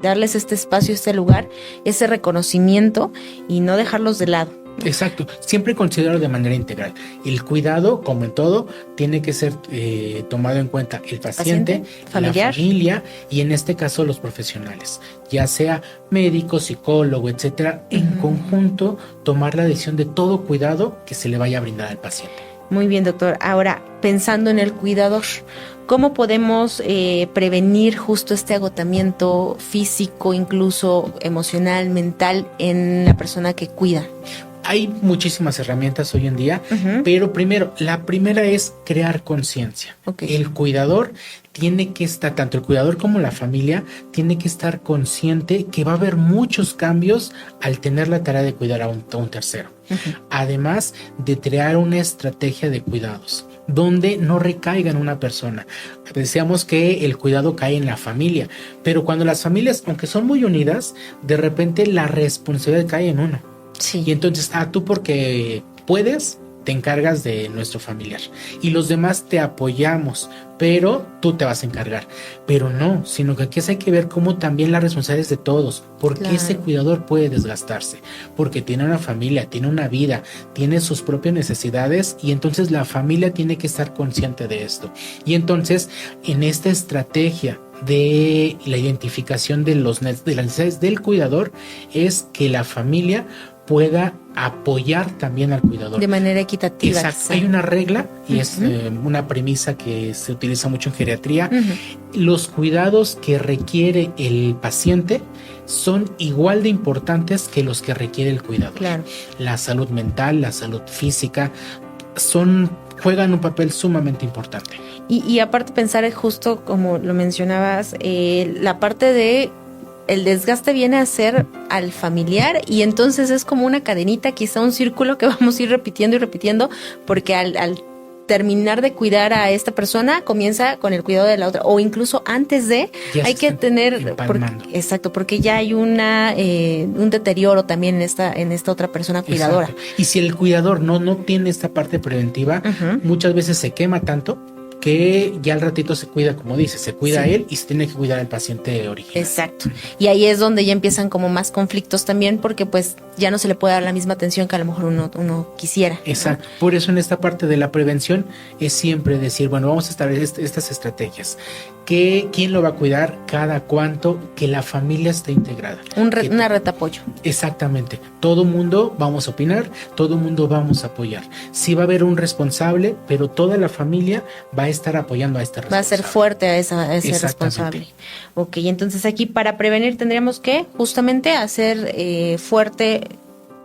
darles este espacio, este lugar, ese reconocimiento y no dejarlos de lado. Exacto, siempre considero de manera integral. El cuidado, como en todo, tiene que ser tomado en cuenta el paciente, familiar, la familia y en este caso los profesionales, ya sea médico, psicólogo, etcétera, en conjunto tomar la decisión de todo cuidado que se le vaya a brindar al paciente. Muy bien, doctor. Ahora, pensando en el cuidador, ¿cómo podemos prevenir justo este agotamiento físico, incluso emocional, mental en la persona que cuida? Hay muchísimas herramientas hoy en día, pero la primera es crear conciencia. Okay. El cuidador tiene que estar, tanto el cuidador como la familia, tiene que estar consciente que va a haber muchos cambios al tener la tarea de cuidar a un tercero. Además de crear una estrategia de cuidados donde no recaiga en una persona. Decíamos que el cuidado cae en la familia, pero cuando las familias, aunque son muy unidas, de repente la responsabilidad cae en uno. Sí. Y entonces, tú porque puedes, te encargas de nuestro familiar y los demás te apoyamos, pero tú te vas a encargar. Pero no, sino que aquí hay que ver cómo también la responsabilidad es de todos, porque ese cuidador puede desgastarse, porque tiene una familia, tiene una vida, tiene sus propias necesidades y entonces la familia tiene que estar consciente de esto. Y entonces, en esta estrategia de la identificación de las necesidades del cuidador es que la familia pueda apoyar también al cuidador. De manera equitativa. Exacto. Hay una regla y es una premisa que se utiliza mucho en geriatría. Los cuidados que requiere el paciente son igual de importantes que los que requiere el cuidador. Claro. La salud mental, la salud física juegan un papel sumamente importante. Y aparte pensar justo como lo mencionabas, la parte de el desgaste viene a ser al familiar y entonces es como una cadenita, quizá un círculo que vamos a ir repitiendo y repitiendo, porque al terminar de cuidar a esta persona comienza con el cuidado de la otra, o incluso antes de ya hay que tener porque ya hay un deterioro también en esta otra persona cuidadora. Exacto. Y si el cuidador no tiene esta parte preventiva, muchas veces se quema tanto que ya al ratito se cuida, como dice, se cuida a él y se tiene que cuidar al paciente original. Exacto. Y ahí es donde ya empiezan como más conflictos también, porque pues ya no se le puede dar la misma atención que a lo mejor uno quisiera. Exacto. ¿No? Por eso en esta parte de la prevención es siempre decir, bueno, vamos a establecer estas estrategias. ¿Quién lo va a cuidar? ¿Cada cuánto? Que la familia esté integrada. Una red de apoyo. Exactamente. Todo mundo vamos a opinar, todo mundo vamos a apoyar. Sí va a haber un responsable, pero toda la familia va a estar apoyando a este responsable. Va a ser fuerte a ese responsable. Ok, entonces aquí para prevenir tendríamos que justamente hacer fuerte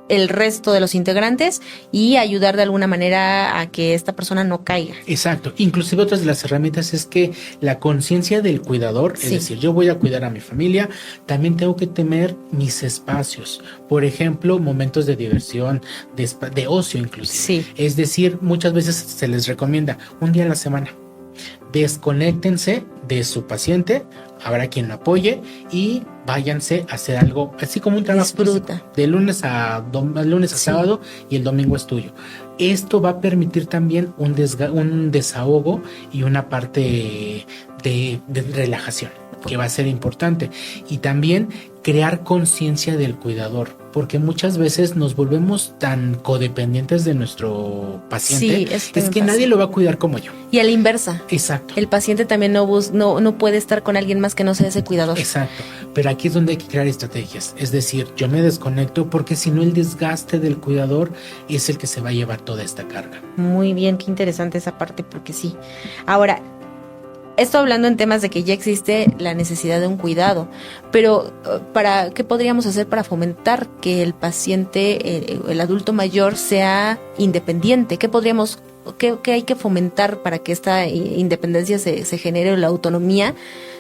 el resto de los integrantes y ayudar de alguna manera a que esta persona no caiga. Exacto. Inclusive otras de las herramientas es que la conciencia del cuidador, es decir, yo voy a cuidar a mi familia, también tengo que tener mis espacios. Por ejemplo, momentos de diversión, de ocio inclusive. Sí. Es decir, muchas veces se les recomienda un día a la semana. Desconéctense de su paciente, habrá quien lo apoye y váyanse a hacer algo, así como un trabajo Disfruta. físico, de lunes a sábado, y el domingo es tuyo. Esto va a permitir también un desahogo y una parte de relajación, que va a ser importante. Y también crear conciencia del cuidador, porque muchas veces nos volvemos tan codependientes de nuestro paciente, Sí, es que nadie lo va a cuidar como yo. Y a la inversa. Exacto. El paciente también no puede estar con alguien más que no sea ese cuidador. Exacto, pero aquí es donde hay que crear estrategias, es decir, yo me desconecto porque si no el desgaste del cuidador es el que se va a llevar toda esta carga. Muy bien, qué interesante esa parte, porque sí. Ahora, esto hablando en temas de que ya existe la necesidad de un cuidado, pero ¿qué podríamos hacer para fomentar que el paciente, el adulto mayor, sea independiente? ¿Qué hay que fomentar para que esta independencia se genere, la autonomía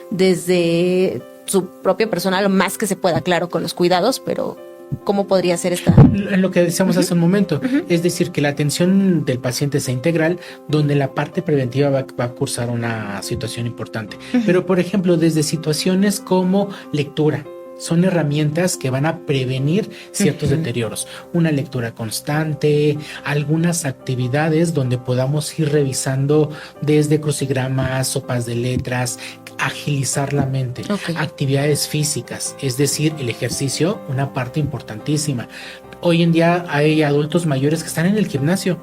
desde su propia persona, lo más que se pueda, claro, con los cuidados, pero ¿cómo podría ser esta? Lo que decíamos hace un momento, es decir, que la atención del paciente sea integral, donde la parte preventiva va a cursar una situación importante. Pero, por ejemplo, desde situaciones como lectura, son herramientas que van a prevenir ciertos deterioros. Una lectura constante, algunas actividades donde podamos ir revisando desde crucigramas, sopas de letras, agilizar la mente, actividades físicas, es decir, el ejercicio, una parte importantísima. Hoy en día hay adultos mayores que están en el gimnasio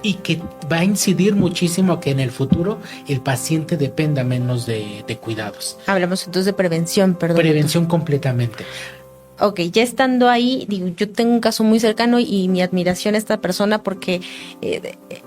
y que va a incidir muchísimo a que en el futuro el paciente dependa menos de cuidados. Hablamos entonces de prevención, perdón. Prevención completamente. Ok, ya estando ahí, digo, yo tengo un caso muy cercano y mi admiración a esta persona porque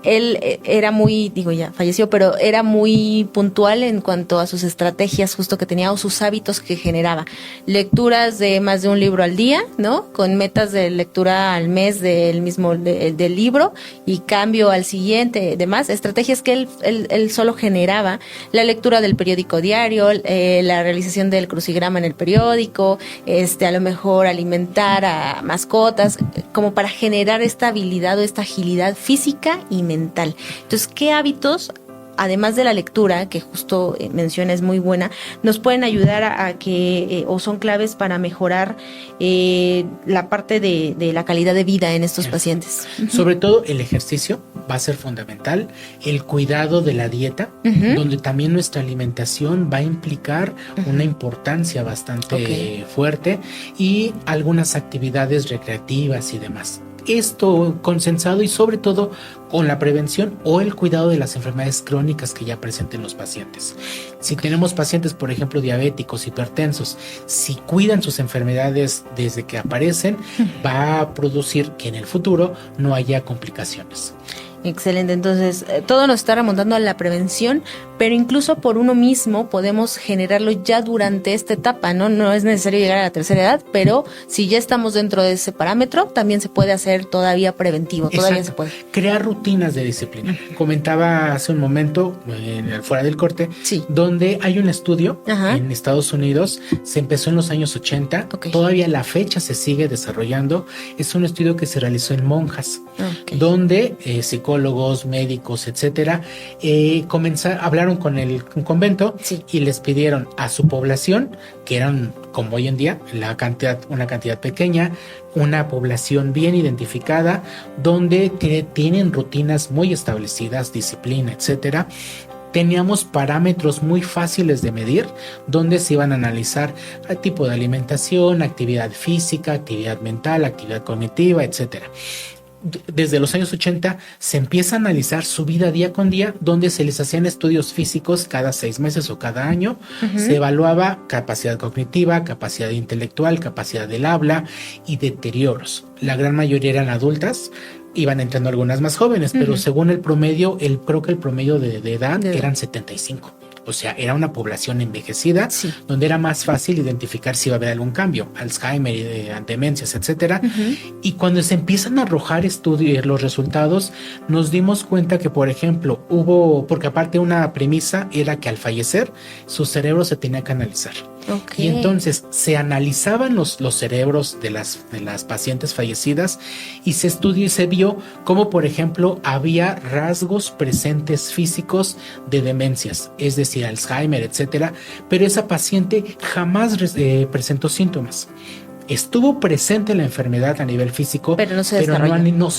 él era muy, digo ya falleció, pero era muy puntual en cuanto a sus estrategias justo que tenía o sus hábitos que generaba. Lecturas de más de un libro al día, ¿no? Con metas de lectura al mes del mismo del libro y cambio al siguiente, demás. Estrategias que él solo generaba. La lectura del periódico diario, la realización del crucigrama en el periódico, a lo mejor alimentar a mascotas, como para generar esta habilidad o esta agilidad física y mental. Entonces, ¿qué hábitos, además de la lectura, que justo menciona es muy buena, nos pueden ayudar a que, o son claves para mejorar la parte de la calidad de vida en estos pacientes? Sobre todo el ejercicio va a ser fundamental, el cuidado de la dieta, donde también nuestra alimentación va a implicar una importancia bastante fuerte, y algunas actividades recreativas y demás. Esto consensado y sobre todo con la prevención o el cuidado de las enfermedades crónicas que ya presenten los pacientes. Si tenemos pacientes, por ejemplo, diabéticos, hipertensos, si cuidan sus enfermedades desde que aparecen, va a producir que en el futuro no haya complicaciones. Excelente, entonces todo nos está remontando a la prevención, pero incluso por uno mismo podemos generarlo ya durante esta etapa, ¿no? No es necesario llegar a la tercera edad, pero si ya estamos dentro de ese parámetro, también se puede hacer todavía preventivo, todavía se puede. Crear rutinas de disciplina. Comentaba hace un momento, fuera del corte, donde hay un estudio en Estados Unidos, se empezó en los años 80, todavía a la fecha se sigue desarrollando. Es un estudio que se realizó en monjas, donde psicólogos, médicos, etcétera, hablaron con el convento y les pidieron a su población, que eran, como hoy en día, una cantidad pequeña, una población bien identificada, donde tienen rutinas muy establecidas, disciplina, etcétera. Teníamos parámetros muy fáciles de medir, donde se iban a analizar el tipo de alimentación, actividad física, actividad mental, actividad cognitiva, etcétera. Desde los años 80 se empieza a analizar su vida día con día, donde se les hacían estudios físicos cada 6 meses o cada año. Se evaluaba capacidad cognitiva, capacidad intelectual, capacidad del habla y deterioros. La gran mayoría eran adultas, iban entrando algunas más jóvenes, pero según el promedio, creo que el promedio de edad eran 75. O sea, era una población envejecida, donde era más fácil identificar si iba a haber algún cambio, Alzheimer, demencias, etcétera. Y cuando se empiezan a arrojar los resultados, nos dimos cuenta que, por ejemplo, porque aparte una premisa era que al fallecer, su cerebro se tenía que analizar. Okay. Y entonces se analizaban los cerebros de las pacientes fallecidas y se estudió y se vio cómo, por ejemplo, había rasgos presentes físicos de demencias, es decir, Alzheimer, etcétera, pero esa paciente jamás presentó síntomas. Estuvo presente la enfermedad a nivel físico, pero no se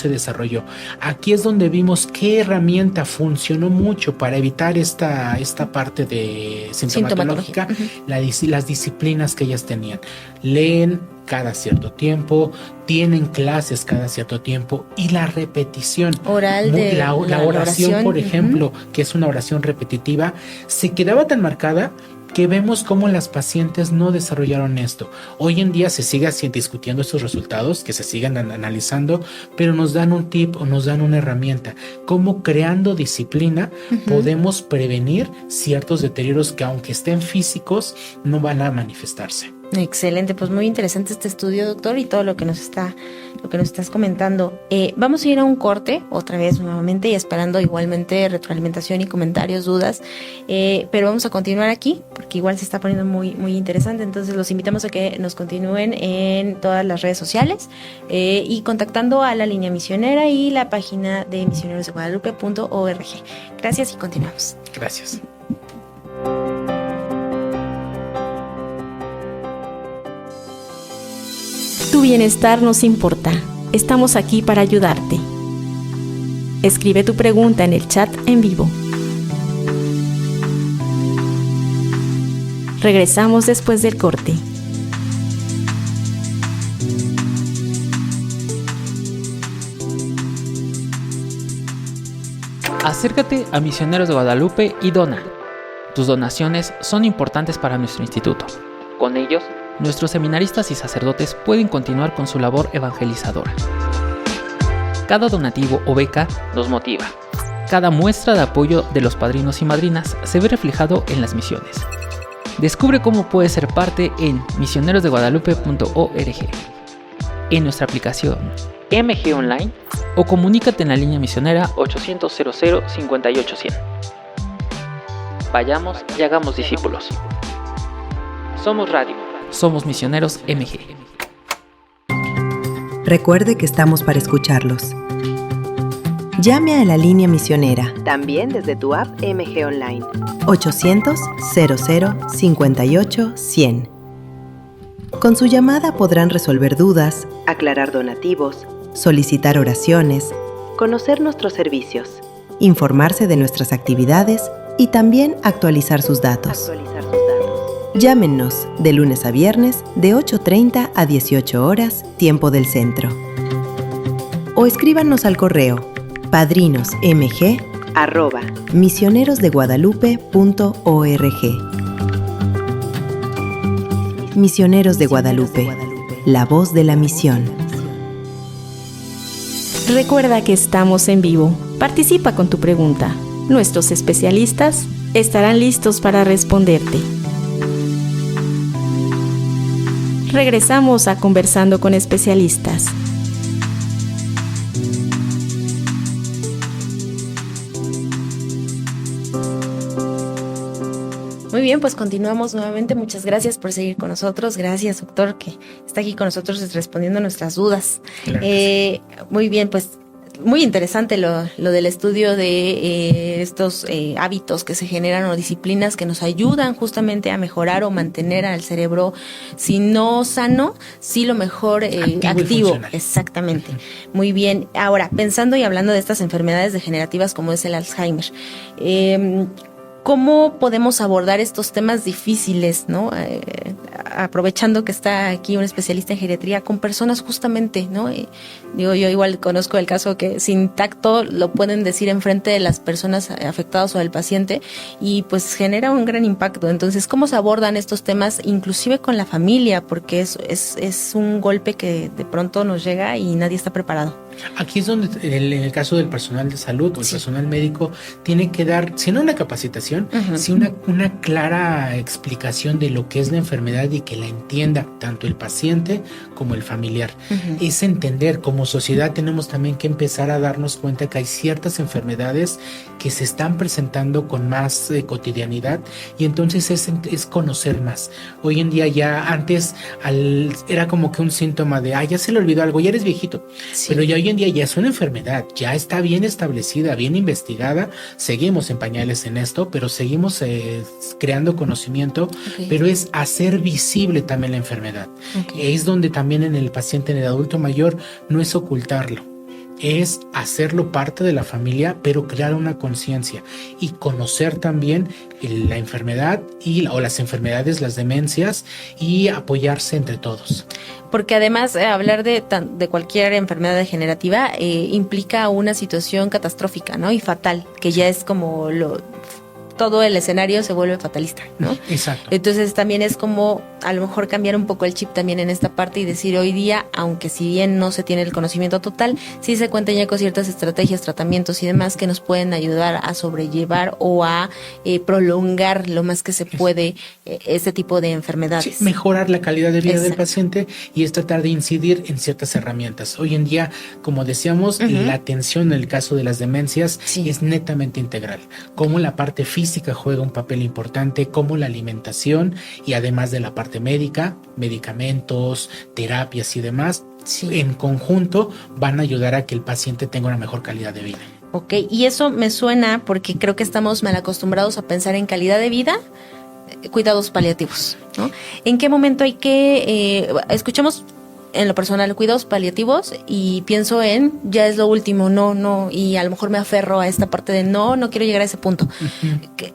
desarrolló. Aquí es donde vimos qué herramienta funcionó mucho para evitar esta parte de sintomatológica, las disciplinas que ellas tenían. Leen cada cierto tiempo, tienen clases cada cierto tiempo y la repetición oral de la oración, por ejemplo, que es una oración repetitiva, se quedaba tan marcada que vemos cómo las pacientes no desarrollaron esto. Hoy en día se sigue discutiendo estos resultados, que se sigan analizando, pero nos dan un tip o nos dan una herramienta. Cómo creando disciplina podemos prevenir ciertos deterioros que, aunque estén físicos, no van a manifestarse. Excelente, pues muy interesante este estudio, doctor, y todo lo que nos estás comentando. Vamos a ir a un corte otra vez nuevamente y esperando igualmente retroalimentación y comentarios, dudas, pero vamos a continuar aquí porque igual se está poniendo muy, muy interesante. Entonces los invitamos a que nos continúen en todas las redes sociales y contactando a la línea misionera y la página de misionerosdeguadalupe.org. Gracias y continuamos. Gracias. Tu bienestar nos importa. Estamos aquí para ayudarte. Escribe tu pregunta en el chat en vivo. Regresamos después del corte. Acércate a Misioneros de Guadalupe y dona. Tus donaciones son importantes para nuestro instituto. Con ellos, nuestros seminaristas y sacerdotes pueden continuar con su labor evangelizadora. Cada donativo o beca nos motiva. Cada muestra de apoyo de los padrinos y madrinas se ve reflejado en las misiones. Descubre cómo puedes ser parte en misionerosdeguadalupe.org, en nuestra aplicación MG Online o comunícate en la línea misionera 800 00 58 100. Vayamos y hagamos discípulos. Somos Radio. Somos Misioneros MG. Recuerde que estamos para escucharlos. Llame a la línea misionera, también desde tu app MG Online, 800 00 58 100. Con su llamada podrán resolver dudas, aclarar donativos, solicitar oraciones, conocer nuestros servicios, informarse de nuestras actividades y también actualizar sus datos. Llámenos de lunes a viernes de 8:30 a 18 horas, tiempo del centro. O escríbanos al correo padrinosmg@misionerosdeguadalupe.org. Misioneros de Guadalupe, la voz de la misión. Recuerda que estamos en vivo. Participa con tu pregunta. Nuestros especialistas estarán listos para responderte. Regresamos a Conversando con Especialistas. Muy bien, pues continuamos nuevamente. Muchas gracias por seguir con nosotros. Gracias, doctor, que está aquí con nosotros respondiendo nuestras dudas. Claro muy bien, pues muy interesante lo del estudio de estos hábitos que se generan o disciplinas que nos ayudan justamente a mejorar o mantener al cerebro, si no sano, sí lo mejor activo. Exactamente. Muy bien. Ahora, pensando y hablando de estas enfermedades degenerativas como es el Alzheimer, ¿cómo podemos abordar estos temas difíciles, ¿no? Aprovechando que está aquí un especialista en geriatría con personas justamente, ¿no? Yo igual conozco el caso que sin tacto lo pueden decir enfrente de las personas afectadas o del paciente y pues genera un gran impacto. Entonces, ¿cómo se abordan estos temas inclusive con la familia? Porque es un golpe que de pronto nos llega y nadie está preparado. Aquí es donde en el caso del personal de salud o el personal médico tiene que dar, si no una capacitación, sí una clara explicación de lo que es la enfermedad y que la entienda tanto el paciente como el familiar. Es entender, como sociedad tenemos también que empezar a darnos cuenta que hay ciertas enfermedades que se están presentando con más cotidianidad, y entonces es conocer más. Hoy en día ya antes era como que un síntoma de, ya se le olvidó algo, ya eres viejito, pero ya hoy en día ya es una enfermedad, ya está bien establecida, bien investigada. Seguimos en pañales en esto, pero seguimos creando conocimiento, pero es hacer visible también la enfermedad. Es donde también en el paciente, en el adulto mayor, no es ocultarlo, es hacerlo parte de la familia, pero crear una conciencia y conocer también la enfermedad o las enfermedades, las demencias, y apoyarse entre todos. Porque además hablar de cualquier enfermedad degenerativa implica una situación catastrófica, ¿no? Y fatal, que ya es como todo el escenario se vuelve fatalista, ¿no? Exacto. Entonces también es como a lo mejor cambiar un poco el chip también en esta parte y decir hoy día, aunque si bien no se tiene el conocimiento total, sí se cuentan ya con ciertas estrategias, tratamientos y demás que nos pueden ayudar a sobrellevar o a prolongar lo más que se puede este tipo de enfermedades. Sí, mejorar la calidad de vida del paciente, y es tratar de incidir en ciertas herramientas. Hoy en día, como decíamos, la atención en el caso de las demencias es netamente integral. Como la parte física juega un papel importante, como la alimentación, y además de la parte médica, medicamentos, terapias y demás, en conjunto van a ayudar a que el paciente tenga una mejor calidad de vida. Ok, y eso me suena porque creo que estamos mal acostumbrados a pensar en calidad de vida, cuidados paliativos, ¿no? ¿En qué momento hay que escuchamos en lo personal cuidados paliativos y pienso en ya es lo último, no, y a lo mejor me aferro a esta parte de no quiero llegar a ese punto? ¿Qué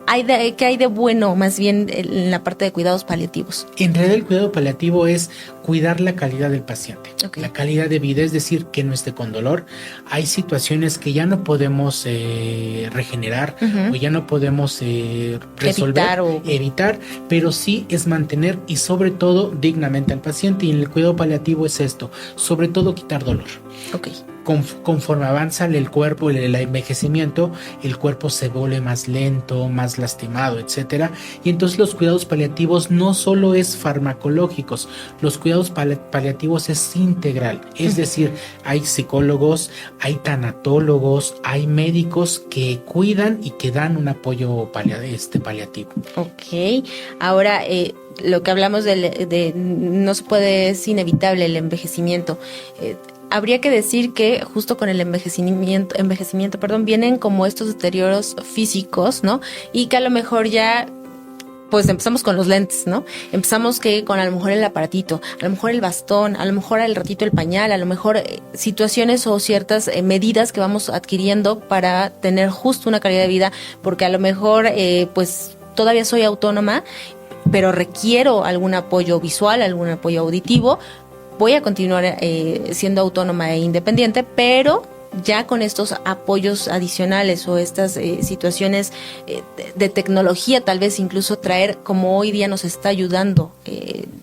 hay de bueno más bien en la parte de cuidados paliativos? En realidad el cuidado paliativo es cuidar la calidad del paciente, la calidad de vida, es decir, que no esté con dolor. Hay situaciones que ya no podemos regenerar o ya no podemos resolver, evitar, pero sí es mantener y sobre todo dignamente al paciente. Y en el cuidado paliativo es esto, sobre todo quitar dolor. Conforme avanza el cuerpo, el envejecimiento, el cuerpo se vuelve más lento, más lastimado, etcétera. Y entonces los cuidados paliativos no solo es farmacológicos, los cuidados paliativos es integral. Es decir, hay psicólogos, hay tanatólogos, hay médicos que cuidan y que dan un apoyo paliativo. Ok, ahora lo que hablamos de no se puede, es inevitable el envejecimiento. Habría que decir que justo con el envejecimiento, vienen como estos deterioros físicos, ¿no? Y que a lo mejor ya, pues empezamos con los lentes, ¿no? Empezamos que con a lo mejor el aparatito, a lo mejor el bastón, a lo mejor al ratito el pañal, a lo mejor situaciones o ciertas medidas que vamos adquiriendo para tener justo una calidad de vida, porque a lo mejor, pues todavía soy autónoma, pero requiero algún apoyo visual, algún apoyo auditivo. Voy a continuar siendo autónoma e independiente, pero ya con estos apoyos adicionales o estas situaciones de tecnología, tal vez incluso traer, como hoy día nos está ayudando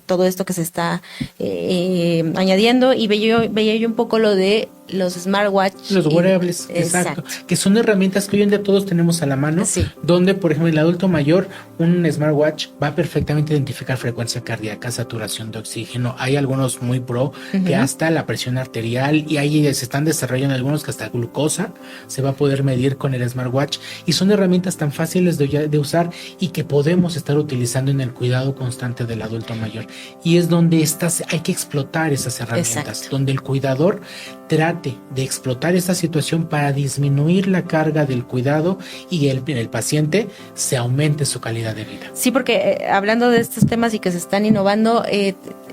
todo esto que se está añadiendo. Y veía yo un poco lo de los smartwatch. Los wearables, exacto. Que son herramientas que hoy en día todos tenemos a la mano, donde, por ejemplo, el adulto mayor, un smartwatch va perfectamente a identificar frecuencia cardíaca, saturación de oxígeno. Hay algunos muy pro que hasta la presión arterial, y ahí se están desarrollando algunos que hasta glucosa se va a poder medir con el smartwatch, y son herramientas tan fáciles de usar y que podemos estar utilizando en el cuidado constante del adulto mayor. Y es donde hay que explotar esas herramientas, donde el cuidador trate de explotar esta situación para disminuir la carga del cuidado y el paciente se aumente su calidad de vida. Sí, porque hablando de estos temas y que se están innovando,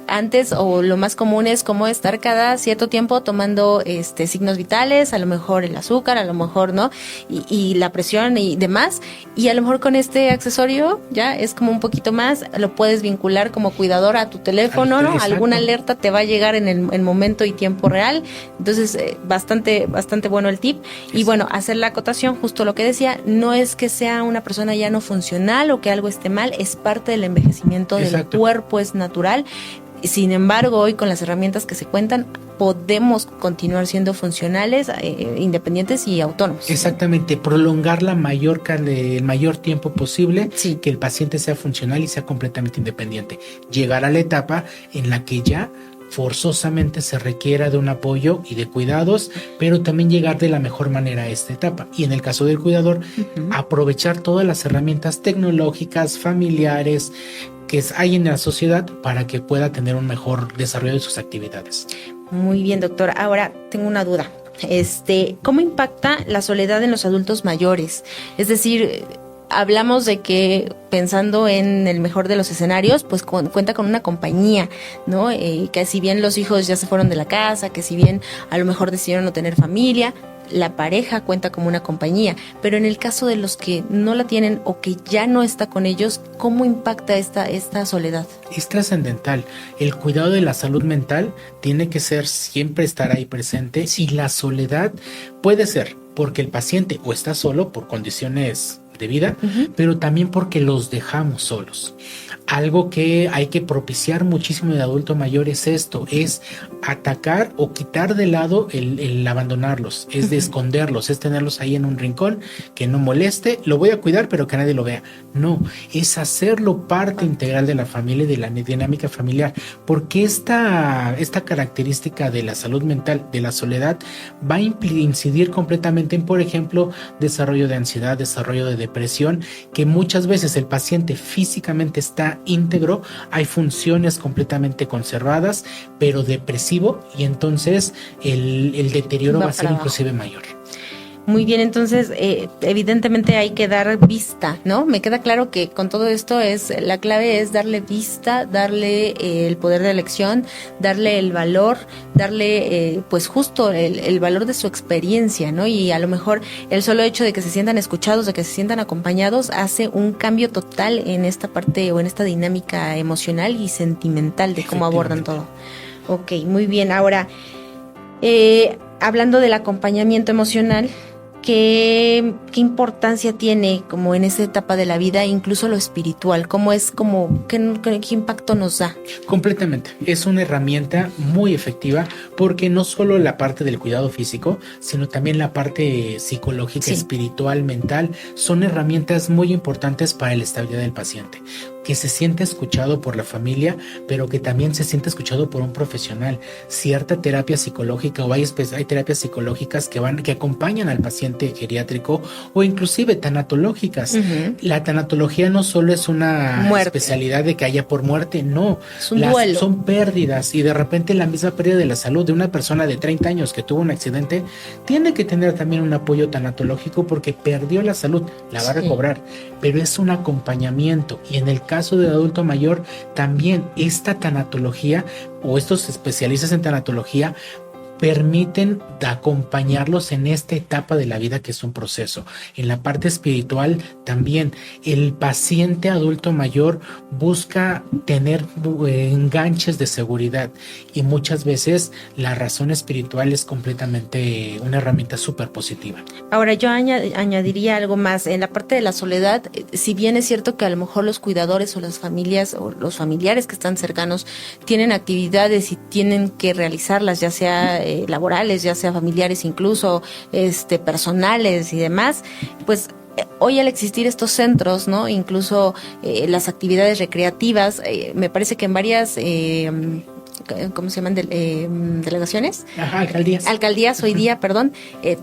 antes o lo más común es como estar cada cierto tiempo tomando signos vitales, a lo mejor el azúcar, a lo mejor no, y la presión y demás, y a lo mejor con este accesorio ya es como un poquito más, lo puedes vincular como cuidador a tu teléfono, ¿no? Alguna alerta te va a llegar en el momento y tiempo real. Entonces bastante bueno el tip. Y bueno, hacer la acotación, justo lo que decía, no es que sea una persona ya no funcional o que algo esté mal, es parte del envejecimiento del cuerpo, es natural, Sin embargo, hoy con las herramientas que se cuentan, podemos continuar siendo funcionales, independientes y autónomos. Exactamente, prolongar el mayor tiempo posible, Sí. que el paciente sea funcional y sea completamente independiente. Llegar a la etapa en la que ya forzosamente se requiera de un apoyo y de cuidados, pero también llegar de la mejor manera a esta etapa. Y en el caso del cuidador, aprovechar todas las herramientas tecnológicas, familiares que hay en la sociedad para que pueda tener un mejor desarrollo de sus actividades. Muy bien, doctor. Ahora tengo una duda. ¿Cómo impacta la soledad en los adultos mayores? Es decir, hablamos de que, pensando en el mejor de los escenarios, pues cuenta con una compañía, ¿no? Que si bien los hijos ya se fueron de la casa, que si bien a lo mejor decidieron no tener familia, la pareja cuenta como una compañía. Pero en el caso de los que no la tienen o que ya no está con ellos, ¿cómo impacta esta soledad? Es trascendental. El cuidado de la salud mental tiene que ser siempre estar ahí presente, y la soledad puede ser porque el paciente o está solo por condiciones de vida, pero también porque los dejamos solos. Algo que hay que propiciar muchísimo de adulto mayor es esto, es atacar o quitar de lado el abandonarlos, es de esconderlos, es tenerlos ahí en un rincón, que no moleste, lo voy a cuidar pero que nadie lo vea. No, es hacerlo parte integral de la familia y de la dinámica familiar, porque esta característica de la salud mental, de la soledad, va a incidir completamente en, por ejemplo, desarrollo de ansiedad, desarrollo de depresión, que muchas veces el paciente físicamente está íntegro, hay funciones completamente conservadas, pero depresivo, y entonces el deterioro va a ser inclusive mayor. Muy bien, entonces evidentemente hay que dar vista, ¿no? Me queda claro que con todo esto la clave es darle vista, darle el poder de elección, darle el valor, darle pues justo el valor de su experiencia, ¿no? Y a lo mejor el solo hecho de que se sientan escuchados, de que se sientan acompañados, hace un cambio total en esta parte o en esta dinámica emocional y sentimental de cómo abordan todo. Ok, muy bien. Ahora, hablando del acompañamiento emocional, ¿qué importancia tiene como en esta etapa de la vida, incluso lo espiritual? ¿Qué impacto nos da? Completamente. Es una herramienta muy efectiva porque no solo la parte del cuidado físico, sino también la parte psicológica, espiritual, mental, son herramientas muy importantes para la estabilidad del paciente. Que se siente escuchado por la familia, pero que también se siente escuchado por un profesional. Cierta terapia psicológica, o hay terapias psicológicas que acompañan al paciente geriátrico, o inclusive tanatológicas. La tanatología no solo es una especialidad de que haya por muerte, no. Es un duelo. Son pérdidas, y de repente la misma pérdida de la salud de una persona de 30 años que tuvo un accidente tiene que tener también un apoyo tanatológico porque perdió la salud, la va a recobrar, pero es un acompañamiento. Y en el caso del adulto mayor, también esta tanatología o estos especialistas en tanatología permiten acompañarlos en esta etapa de la vida que es un proceso. En la parte espiritual también el paciente adulto mayor busca tener enganches de seguridad, y muchas veces la razón espiritual es completamente una herramienta súper positiva. Ahora yo añadiría algo más. En la parte de la soledad, si bien es cierto que a lo mejor los cuidadores o las familias o los familiares que están cercanos tienen actividades y tienen que realizarlas, ya sea laborales, ya sea familiares, incluso personales y demás, pues hoy al existir estos centros, ¿no? Incluso las actividades recreativas, me parece que en varias ¿cómo se llaman? Delegaciones. Alcaldías hoy día,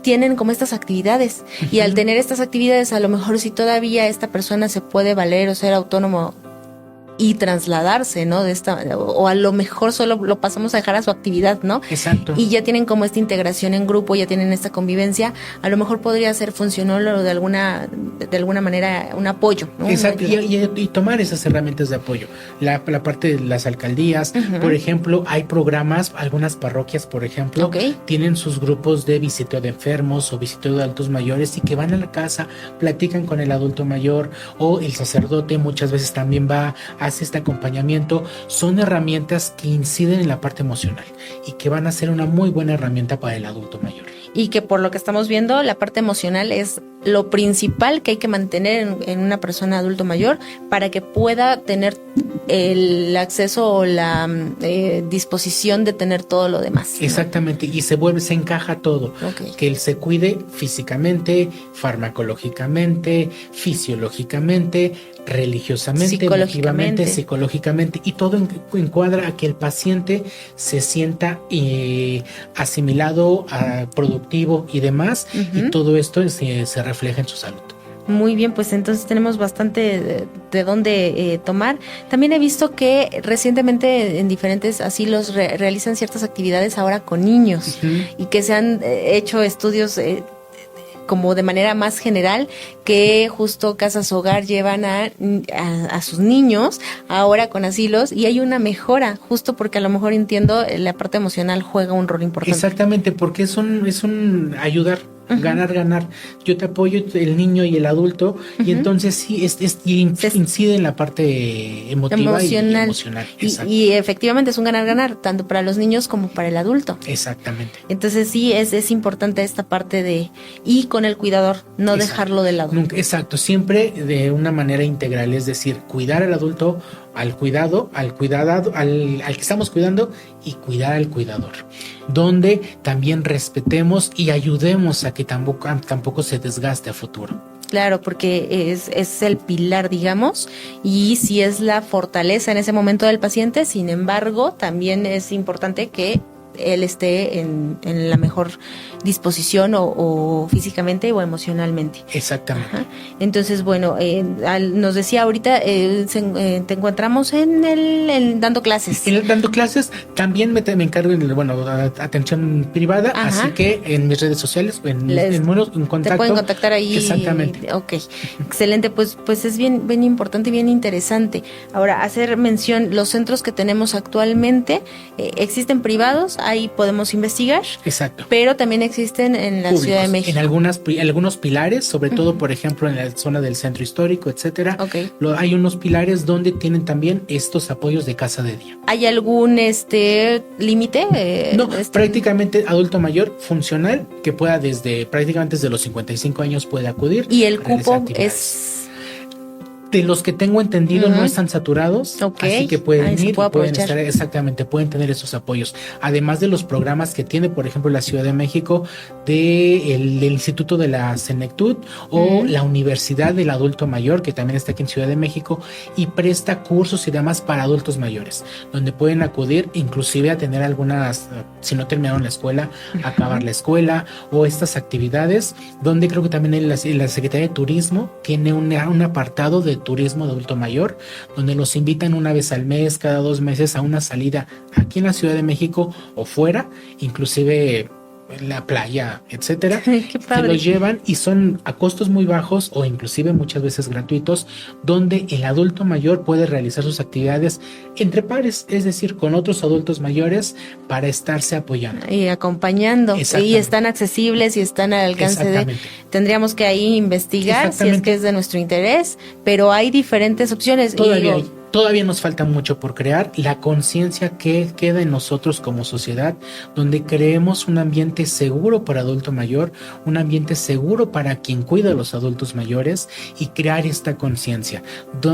tienen como estas actividades. Y al tener estas actividades, a lo mejor si todavía esta persona se puede valer o ser autónomo y trasladarse, ¿no? O a lo mejor solo lo pasamos a dejar a su actividad, ¿no? Exacto. Y ya tienen como esta integración en grupo, ya tienen esta convivencia, a lo mejor podría ser funcional o de alguna manera un apoyo, ¿no? Exacto, y tomar esas herramientas de apoyo. La parte de las alcaldías, por ejemplo, hay programas, algunas parroquias, por ejemplo, tienen sus grupos de visiteo de enfermos o visiteo de adultos mayores, y que van a la casa, platican con el adulto mayor, o el sacerdote muchas veces también hace este acompañamiento. Son herramientas que inciden en la parte emocional y que van a ser una muy buena herramienta para el adulto mayor. y que por lo que estamos viendo, la parte emocional es lo principal que hay que mantener en una persona adulto mayor para que pueda tener el acceso o la disposición de tener todo lo demás, ¿no? Exactamente, y se encaja todo. Okay. Que él se cuide físicamente, farmacológicamente, fisiológicamente, religiosamente, emotivamente, psicológicamente, y todo encuadra a que el paciente se sienta asimilado, productivo y demás, y todo esto se refleja en su salud. Muy bien, pues entonces tenemos bastante de dónde tomar. También he visto que recientemente en diferentes asilos realizan ciertas actividades ahora con niños, y que se han hecho estudios como de manera más general, que justo Casas Hogar llevan a sus niños ahora con asilos, y hay una mejora, justo porque a lo mejor entiendo la parte emocional juega un rol importante. Exactamente, porque es un ayudar. Ganar. Yo te apoyo, el niño y el adulto, y entonces sí incide en la parte emotiva y emocional. Y efectivamente es un ganar, tanto para los niños como para el adulto. Exactamente. Entonces sí es importante esta parte y con el cuidador, no dejarlo de lado. Nunca, exacto, siempre de una manera integral, es decir, cuidar al adulto, al cuidado, al que estamos cuidando, y cuidar al cuidador, donde también respetemos y ayudemos a que tampoco se desgaste a futuro. Claro, porque es el pilar, digamos, y sí es la fortaleza en ese momento del paciente. Sin embargo, también es importante que él esté en la mejor disposición o físicamente o emocionalmente. Exactamente. Ajá. Entonces, bueno, nos decía ahorita, te encontramos en dando clases. Dando clases, también me encargo atención privada. Ajá. Así que en mis redes sociales, en contacto. Te pueden contactar ahí. Exactamente. Ok, excelente, pues es bien importante y bien interesante. Ahora, hacer mención, los centros que tenemos actualmente, existen privados, ahí podemos investigar. Exacto. Pero también existen en la públicos, Ciudad de México. En algunos pilares, sobre todo, por ejemplo, en la zona del centro histórico, etcétera. Okay. Hay unos pilares donde tienen también estos apoyos de casa de día. ¿Hay algún límite? No, prácticamente adulto mayor funcional que pueda prácticamente desde los 55 años puede acudir. ¿Y el cupo es...? De los que tengo entendido, no están saturados, así que pueden ir, pueden tener esos apoyos. Además de los programas que tiene, por ejemplo, la Ciudad de México, del Instituto de la Senectud, o la Universidad del Adulto Mayor, que también está aquí en Ciudad de México, y presta cursos y demás para adultos mayores, donde pueden acudir, inclusive a tener algunas, si no terminaron la escuela, acabar la escuela, o estas actividades, donde creo que también la Secretaría de Turismo tiene un apartado de turismo de adulto mayor, donde los invitan una vez al mes, cada 2 meses, a una salida aquí en la Ciudad de México o fuera, inclusive en la playa, etcétera. Qué padre. Se los llevan y son a costos muy bajos o inclusive muchas veces gratuitos, donde el adulto mayor puede realizar sus actividades entre pares, es decir, con otros adultos mayores, para estarse apoyando y acompañando, y están accesibles y están al alcance tendríamos que ahí investigar si es que es de nuestro interés, pero hay diferentes opciones. Todavía nos falta mucho por crear, la conciencia que queda en nosotros como sociedad, donde creemos un ambiente seguro para adulto mayor, un ambiente seguro para quien cuida a los adultos mayores, y crear esta conciencia.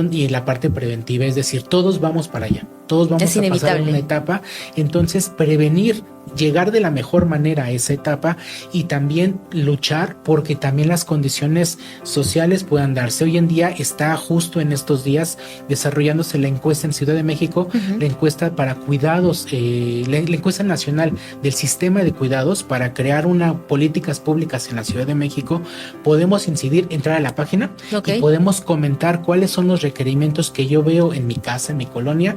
Y la parte preventiva, es decir, todos vamos para allá, todos vamos a pasar en una etapa, entonces prevenir, llegar de la mejor manera a esa etapa, y también luchar porque también las condiciones sociales puedan darse. Hoy en día está justo en estos días desarrollándose la encuesta en Ciudad de México, la encuesta para cuidados, la encuesta nacional del sistema de cuidados, para crear políticas públicas en la Ciudad de México. Podemos incidir, entrar a la página y podemos comentar cuáles son los requerimientos que yo veo en mi casa, en mi colonia,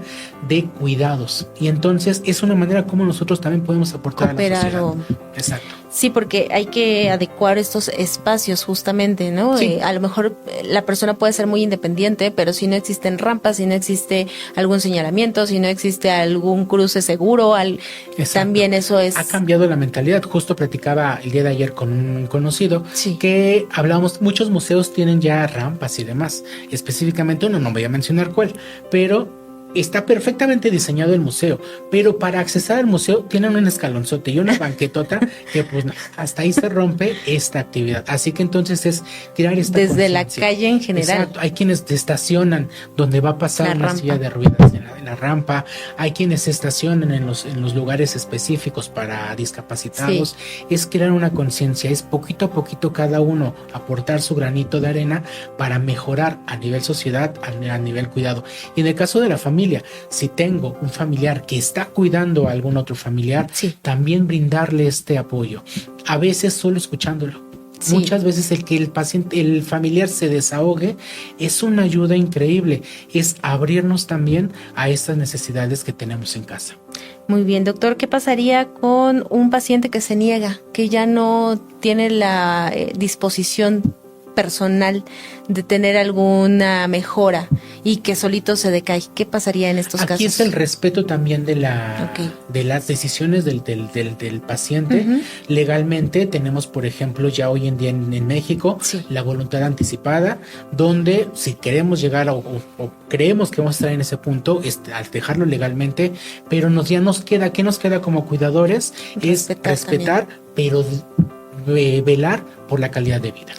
de cuidados, y entonces es una manera como nosotros también podemos aportar a la sociedad. Exacto. Sí, porque hay que adecuar estos espacios justamente, ¿no? Sí. A lo mejor la persona puede ser muy independiente, pero si no existen rampas, si no existe algún señalamiento, si no existe algún cruce seguro, también eso es... Ha cambiado la mentalidad. Justo platicaba el día de ayer con un conocido que hablábamos, muchos museos tienen ya rampas y demás. Específicamente uno, no voy a mencionar cuál, pero está perfectamente diseñado el museo, pero para accesar al museo tienen un escalonzote y una banquetota que pues hasta ahí se rompe esta actividad. Así que entonces es crear esta desde la conciencia. calle en general. Exacto. Hay quienes te estacionan donde va a pasar La una rampa. silla de ruedas en la rampa, hay quienes se estacionan en los lugares específicos para discapacitados. Es crear una conciencia, es poquito a poquito cada uno aportar su granito de arena para mejorar a nivel sociedad, a nivel cuidado. Y en el caso de la familia, si tengo un familiar que está cuidando a algún otro familiar, también brindarle este apoyo. A veces solo escuchándolo. Sí. Muchas veces el que el familiar se desahogue es una ayuda increíble, es abrirnos también a estas necesidades que tenemos en casa. Muy bien, doctor, ¿qué pasaría con un paciente que se niega, que ya no tiene la disposición personal de tener alguna mejora y que solito se decae? ¿Qué pasaría en estos casos? Aquí es el respeto también de las decisiones del paciente. Legalmente tenemos, por ejemplo, ya hoy en día en México, la voluntad anticipada, donde si queremos llegar o creemos que vamos a estar en ese punto, al dejarlo legalmente, pero ¿qué nos queda como cuidadores? Es respetar, pero velar por la calidad de vida.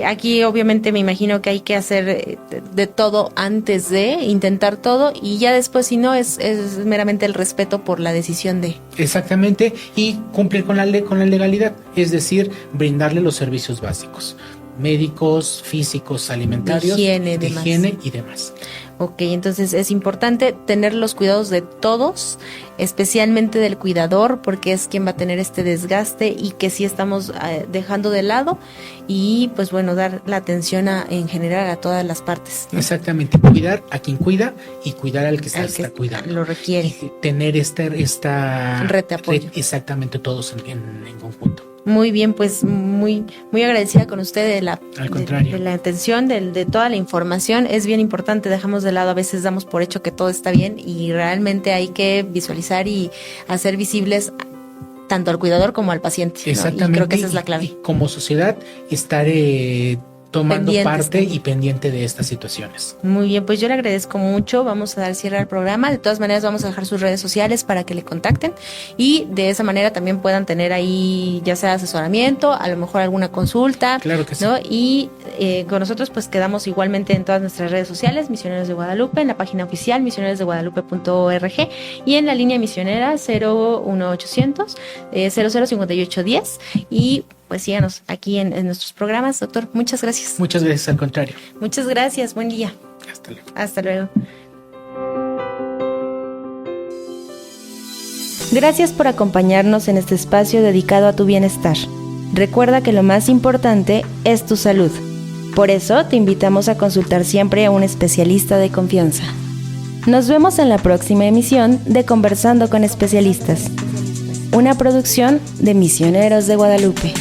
Aquí obviamente me imagino que hay que hacer de todo antes de intentar todo, y ya después, si no, es meramente el respeto por la decisión de. Exactamente, y cumplir con la legalidad, es decir, brindarle los servicios básicos, médicos, físicos, alimentarios, higiene y demás. Ok, entonces es importante tener los cuidados de todos, especialmente del cuidador, porque es quien va a tener este desgaste y que sí estamos dejando de lado, y pues bueno, dar la atención en general a todas las partes, ¿no? Exactamente, cuidar a quien cuida y cuidar al que está cuidando. Lo requiere. Y tener esta red de apoyo. Exactamente, todos en conjunto. Muy bien, pues muy agradecida con usted de la atención, de toda la información. Es bien importante, dejamos de lado, a veces damos por hecho que todo está bien, y realmente hay que visualizar y hacer visibles tanto al cuidador como al paciente, ¿no? Exactamente. Y creo que esa es la clave. Y como sociedad, estar tomando parte y pendiente de estas situaciones. Muy bien, pues yo le agradezco mucho. Vamos a dar cierre al programa. De todas maneras, vamos a dejar sus redes sociales para que le contacten, y de esa manera también puedan tener ahí ya sea asesoramiento, a lo mejor alguna consulta. Claro que sí. ¿No? Y con nosotros pues quedamos igualmente en todas nuestras redes sociales, Misioneros de Guadalupe, en la página oficial misionerosdeguadalupe.org, y en la línea misionera 01800 005810, y pues síganos aquí en nuestros programas. Doctor, muchas gracias. Muchas gracias, al contrario. Muchas gracias, buen día. Hasta luego. Hasta luego. Gracias por acompañarnos en este espacio dedicado a tu bienestar. Recuerda que lo más importante es tu salud. Por eso te invitamos a consultar siempre a un especialista de confianza. Nos vemos en la próxima emisión de Conversando con Especialistas, una producción de Misioneros de Guadalupe.